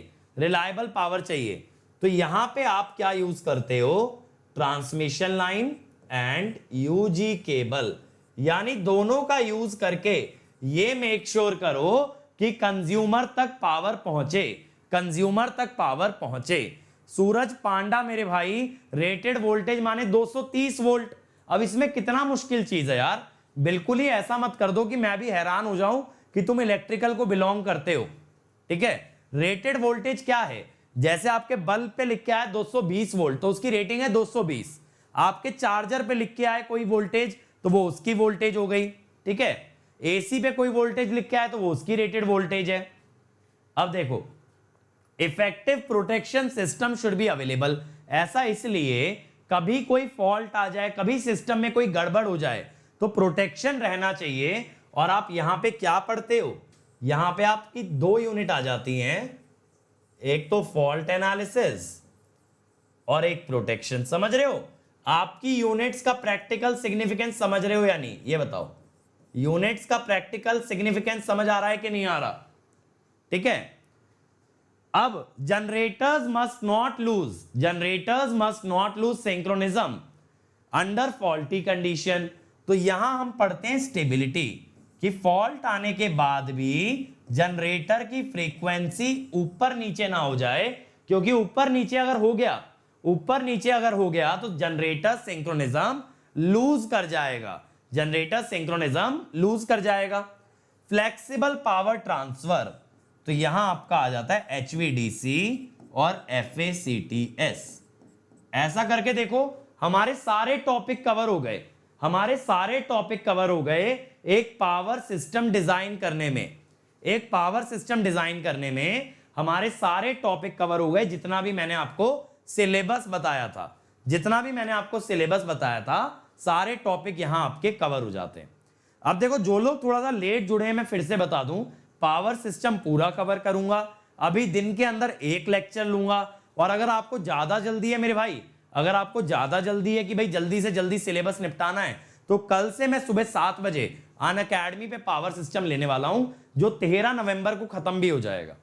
तो यहां पे आप क्या यूज करते हो? Transmission line and UG cable, यानी दोनों का यूज करके ये मेक श्योर करो कि कंज्यूमर तक पावर पहुंचे। सूरज पांडा मेरे भाई, रेटेड वोल्टेज माने 230 वोल्ट। अब इसमें कितना मुश्किल चीज है यार। बिल्कुल ही ऐसा मत कर दो कि मैं भी हैरान हो जाऊं कि तुम इलेक्ट्रिकल को बिलोंग करते हो, ठीक है। रेटेड वोल्टेज क्या है? जैसे आपके बल्ब पे लिख के आया 220 वोल्ट, तो उसकी रेटिंग है 220। आपके चार्जर पे लिख के आए कोई वोल्टेज, तो वो उसकी वोल्टेज हो गई, ठीक है। एसी पे कोई वोल्टेज लिख के आया तो वो उसकी रेटेड वोल्टेज है। अब देखो, effective protection system should be available. ऐसा इसलिए कभी कोई फॉल्ट आ जाए, कभी सिस्टम में कोई गड़बड़ हो जाए, तो प्रोटेक्शन रहना चाहिए। और आप यहां पे क्या पढ़ते हो? यहां पे आपकी दो यूनिट आ जाती हैं, एक तो फॉल्ट एनालिसिस और एक प्रोटेक्शन। समझ रहे हो? आपकी यूनिट्स का प्रैक्टिकल सिग्निफिकेंस समझ रहे हो या नहीं? ये बताओ, यूनिट्स का प्रैक्टिकल सिग्निफिकेंस समझ आ रहा है कि नहीं आ रहा? ठीक है। अब generators must not lose synchronism under faulty condition. तो यहां हम पढ़ते हैं स्टेबिलिटी कि फॉल्ट आने के बाद भी जनरेटर की फ्रीक्वेंसी ऊपर नीचे ना हो जाए, क्योंकि ऊपर नीचे अगर हो गया तो जनरेटर सिंक्रोनिज्म लूज कर जाएगा। फ्लेक्सिबल पावर ट्रांसफर, तो यहां आपका आ जाता है HVDC और FACTS। ऐसा करके देखो हमारे सारे टॉपिक कवर हो गए एक पावर सिस्टम डिजाइन करने में हमारे सारे टॉपिक कवर हो गए। जितना भी मैंने आपको सिलेबस बताया था सारे टॉपिक यहां आपके कवर हो जाते हैं। अब देखो जो लोग थोड़ा सा लेट जुड़े हैं, मैं फिर से बता दूं, पावर सिस्टम पूरा कवर करूंगा। अभी दिन के अंदर एक लेक्चर लूंगा। और अगर आपको ज्यादा जल्दी है मेरे भाई, कि भाई जल्दी से जल्दी सिलेबस निपटाना है, तो कल से मैं सुबह 7 बजे अनअकैडमी पे पावर सिस्टम लेने वाला हूं, जो 13 नवंबर को खत्म भी हो जाएगा।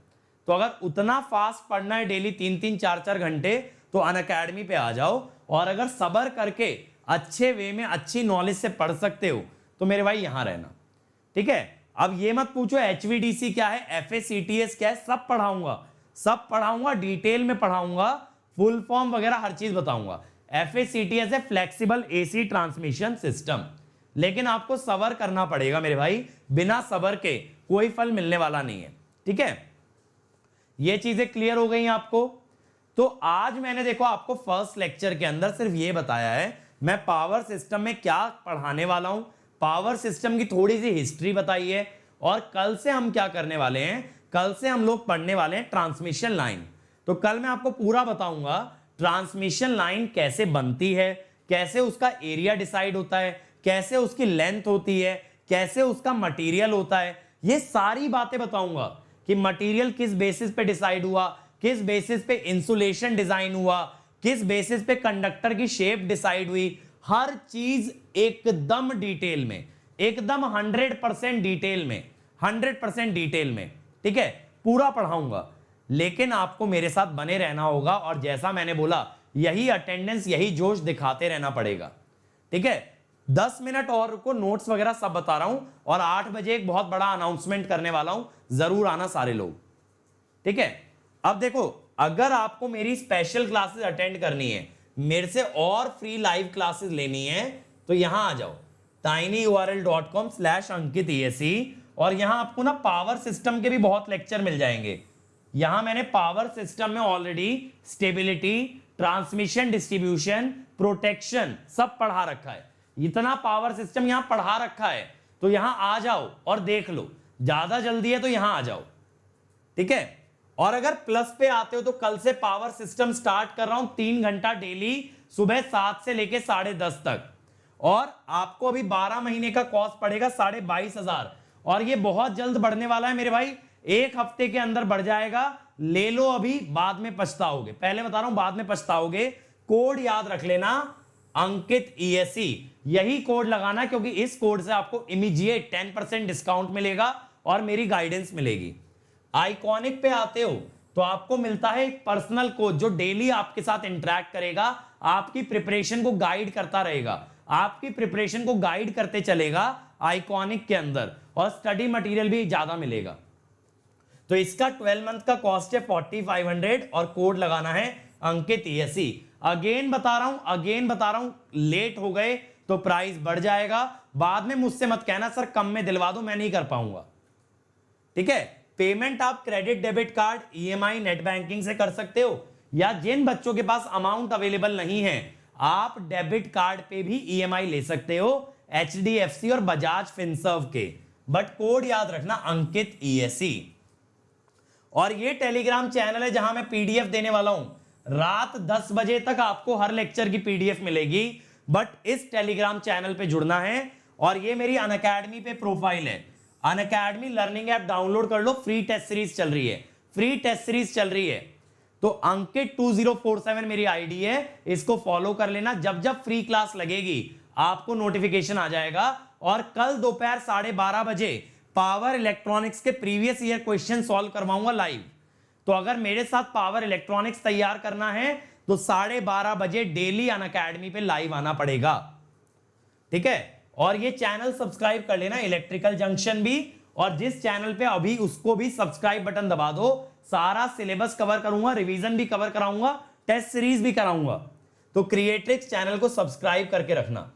तो अगर उतना फास्ट पढ़ना है डेली 3-3 4-4 घंटे, तो अनअकैडमी पे आ जाओ। और अगर सब्र करके अच्छे वे में अच्छी नॉलेज से पढ़ सकते हो तो मेरे भाई यहां रहना, ठीक है। अब ये मत पूछो HVDC क्या है, FACTS क्या है, सब पढ़ाऊंगा डिटेल में पढ़ाऊंगा, फुल फॉर्म वगैरह हर चीज बताऊंगा। FACTS है फ्लेक्सिबल AC ट्रांसमिशन सिस्टम। लेकिन आपको सब्र करना पड़ेगा मेरे भाई, बिना सब्र के कोई फल मिलने वाला नहीं है, ठीक है। ये चीजें क्लियर हो गई आपको। तो आज मैंने देखो आपको फर्स्ट लेक्चर के अंदर सिर्फ ये बताया है मैं पावर सिस्टम में क्या पढ़ाने वाला हूं, पावर सिस्टम की थोड़ी सी हिस्ट्री बताई है। और कल से हम क्या करने वाले हैं, कल से हम लोग पढ़ने वाले हैं ट्रांसमिशन लाइन। तो कल मैं आपको पूरा बताऊंगा ट्रांसमिशन लाइन कैसे बनती है, कैसे उसका एरिया डिसाइड होता है, कैसे उसकी लेंथ होती है, कैसे उसका मटेरियल होता है। ये सारी बातें बताऊंगा कि मटेरियल किस बेसिस पे डिसाइड हुआ, किस बेसिस पे इंसुलेशन डिजाइन हुआ, किस बेसिस पे कंडक्टर की शेप डिसाइड हुई। हर चीज एकदम डिटेल में, एकदम 100% डिटेल में, ठीक है, पूरा पढ़ाऊंगा। लेकिन आपको मेरे साथ बने रहना होगा और जैसा मैंने बोला यही अटेंडेंस, यही जोश दिखाते रहना पड़ेगा, ठीक है। 10 मिनट और को नोट्स वगैरह सब बता रहा हूं और 8 बजे एक बहुत बड़ा अनाउंसमेंट करने वाला हूं, जरूर आना सारे लोग, ठीक है। अब देखो अगर आपको मेरी स्पेशल क्लासेस अटेंड करनी है, मेरे से और फ्री लाइव क्लासेस लेनी है, तो यहां आ जाओ tinyurl.com/ankit और यहां आपको ना पावर सिस्टम के भी बहुत लेक्चर मिल जाएंगे। यहां मैंने पावर सिस्टम में already stability, transmission, distribution, protection सब पढ़ा रखा है। इतना पावर सिस्टम यहां पढ़ा रखा है, तो यहां आ जाओ और देख लो। ज्यादा जल्दी है तो यहां आ जाओ, ठीक है। और अगर प्लस पे आते हो तो कल से पावर सिस्टम स्टार्ट कर रहा हूं 3 घंटा डेली, सुबह 7 से लेके 10:30 तक। और आपको अभी 12 महीने का कॉस्ट पड़ेगा 22,500 और ये बहुत जल्द बढ़ने वाला है मेरे भाई, 1 हफ्ते के अंदर बढ़ जाएगा। ले लो अभी, बाद में पछताओगे। पहले बता रहा हूं बाद में पछताओगे। कोड याद रख लेना, अंकित ESE, यही कोड लगाना, क्योंकि इस कोड से आपको इमीडिएट 10% डिस्काउंट मिलेगा और मेरी गाइडेंस मिलेगी। आइकॉनिक पे आते हो तो आपको मिलता है एक पर्सनल कोच जो डेली आपके साथ इंटरेक्ट करेगा, आपकी प्रिपरेशन को गाइड करता रहेगा, आपकी प्रिपरेशन को गाइड करते चलेगा आइकॉनिक के अंदर, और स्टडी मटेरियल भी ज्यादा मिलेगा। तो इसका 12 मंथ का कॉस्ट है 4500 और कोड लगाना है अंकित ESE। अगेन बता रहा हूं लेट हो गए तो प्राइस बढ़ जाएगा। बाद में मुझसे मत कहना सर कम में दिलवा दो, मैं नहीं कर पाऊंगा, ठीक है। पेमेंट आप credit, debit card, EMI, net banking से कर सकते हो, या जिन बच्चों के पास अमाउंट अवेलेबल नहीं है आप डेबिट कार्ड पे भी EMI ले सकते हो, HDFC और बजाज फिनसर्व के। बट कोड याद रखना अंकित ESE। और ये टेलीग्राम चैनल है जहां मैं PDF देने वाला हूं। रात 10 बजे तक आपको हर लेक्चर की PDF मिलेगी, बट इस टेलीग्राम चैनल पे जुड़ना है। और ये मेरी अनअकैडमी पे प्रोफाइल है, अनअकैडमी लर्निंग ऐप डाउनलोड कर लो, फ्री टेस्ट सीरीज चल रही है। तो अंकित 2047 मेरी आईडी है, इसको फॉलो कर लेना। जब जब फ्री क्लास लगेगी आपको नोटिफिकेशन आ जाएगा। और कल दोपहर 12:30 बजे पावर इलेक्ट्रॉनिक्स के प्रीवियस ईयर क्वेश्चन सॉल्व करवाऊंगा लाइव। तो अगर मेरे साथ पावर इलेक्ट्रॉनिक्स तैयार करना है तो 12:30 बजे डेली अनअकैडमी पे लाइव आना पड़ेगा, ठीक है। और ये चैनल सब्सक्राइब कर लेना, इलेक्ट्रिकल जंक्शन भी, और जिस चैनल पे अभी उसको भी सब्सक्राइब बटन दबा दो। सारा सिलेबस कवर करूंगा, रिवीजन भी कवर कराऊंगा, टेस्ट सीरीज भी कराऊंगा। तो क्रिएट्रिक्स चैनल को सब्सक्राइब करके रखना,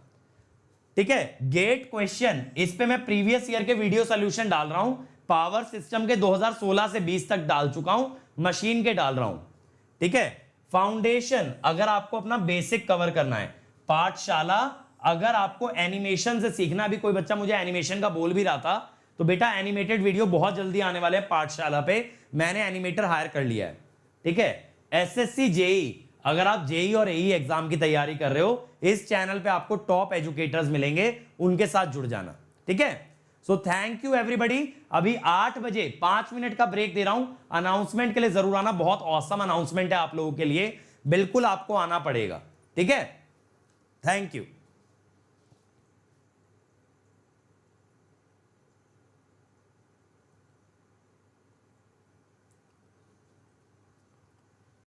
ठीक है। गेट क्वेश्चन, इस पे मैं प्रीवियस ईयर के वीडियो सॉल्यूशन डाल रहा हूं, पावर सिस्टम के 2016 से 20 तक डाल चुका हूं, मशीन के डाल रहा हूं, ठीक है। फाउंडेशन, अगर आपको अपना बेसिक कवर करना है। पाठशाला, अगर आपको एनिमेशन से सीखना, भी कोई बच्चा मुझे एनिमेशन का बोल भी रहा था, तो बेटा एनिमेटेड वीडियो बहुत जल्दी आने वाले हैं पाठशाला पे, मैंने एनिमेटर हायर कर लिया है, ठीक है। एसएससी जेई, अगर आप जेई और एई एग्जाम की तैयारी कर रहे हो, इस चैनल पे आपको टॉप एजुकेटर्स मिलेंगे, उनके साथ जुड़ जाना, ठीक है। So thank you everybody. अभी 8 बजे 5 मिनट का ब्रेक दे रहा हूं, अनाउंसमेंट के लिए जरूर आना, बहुत ऑसम अनाउंसमेंट है आप लोगों के लिए, बिल्कुल आपको आना पड़ेगा, ठीक है। Thank you.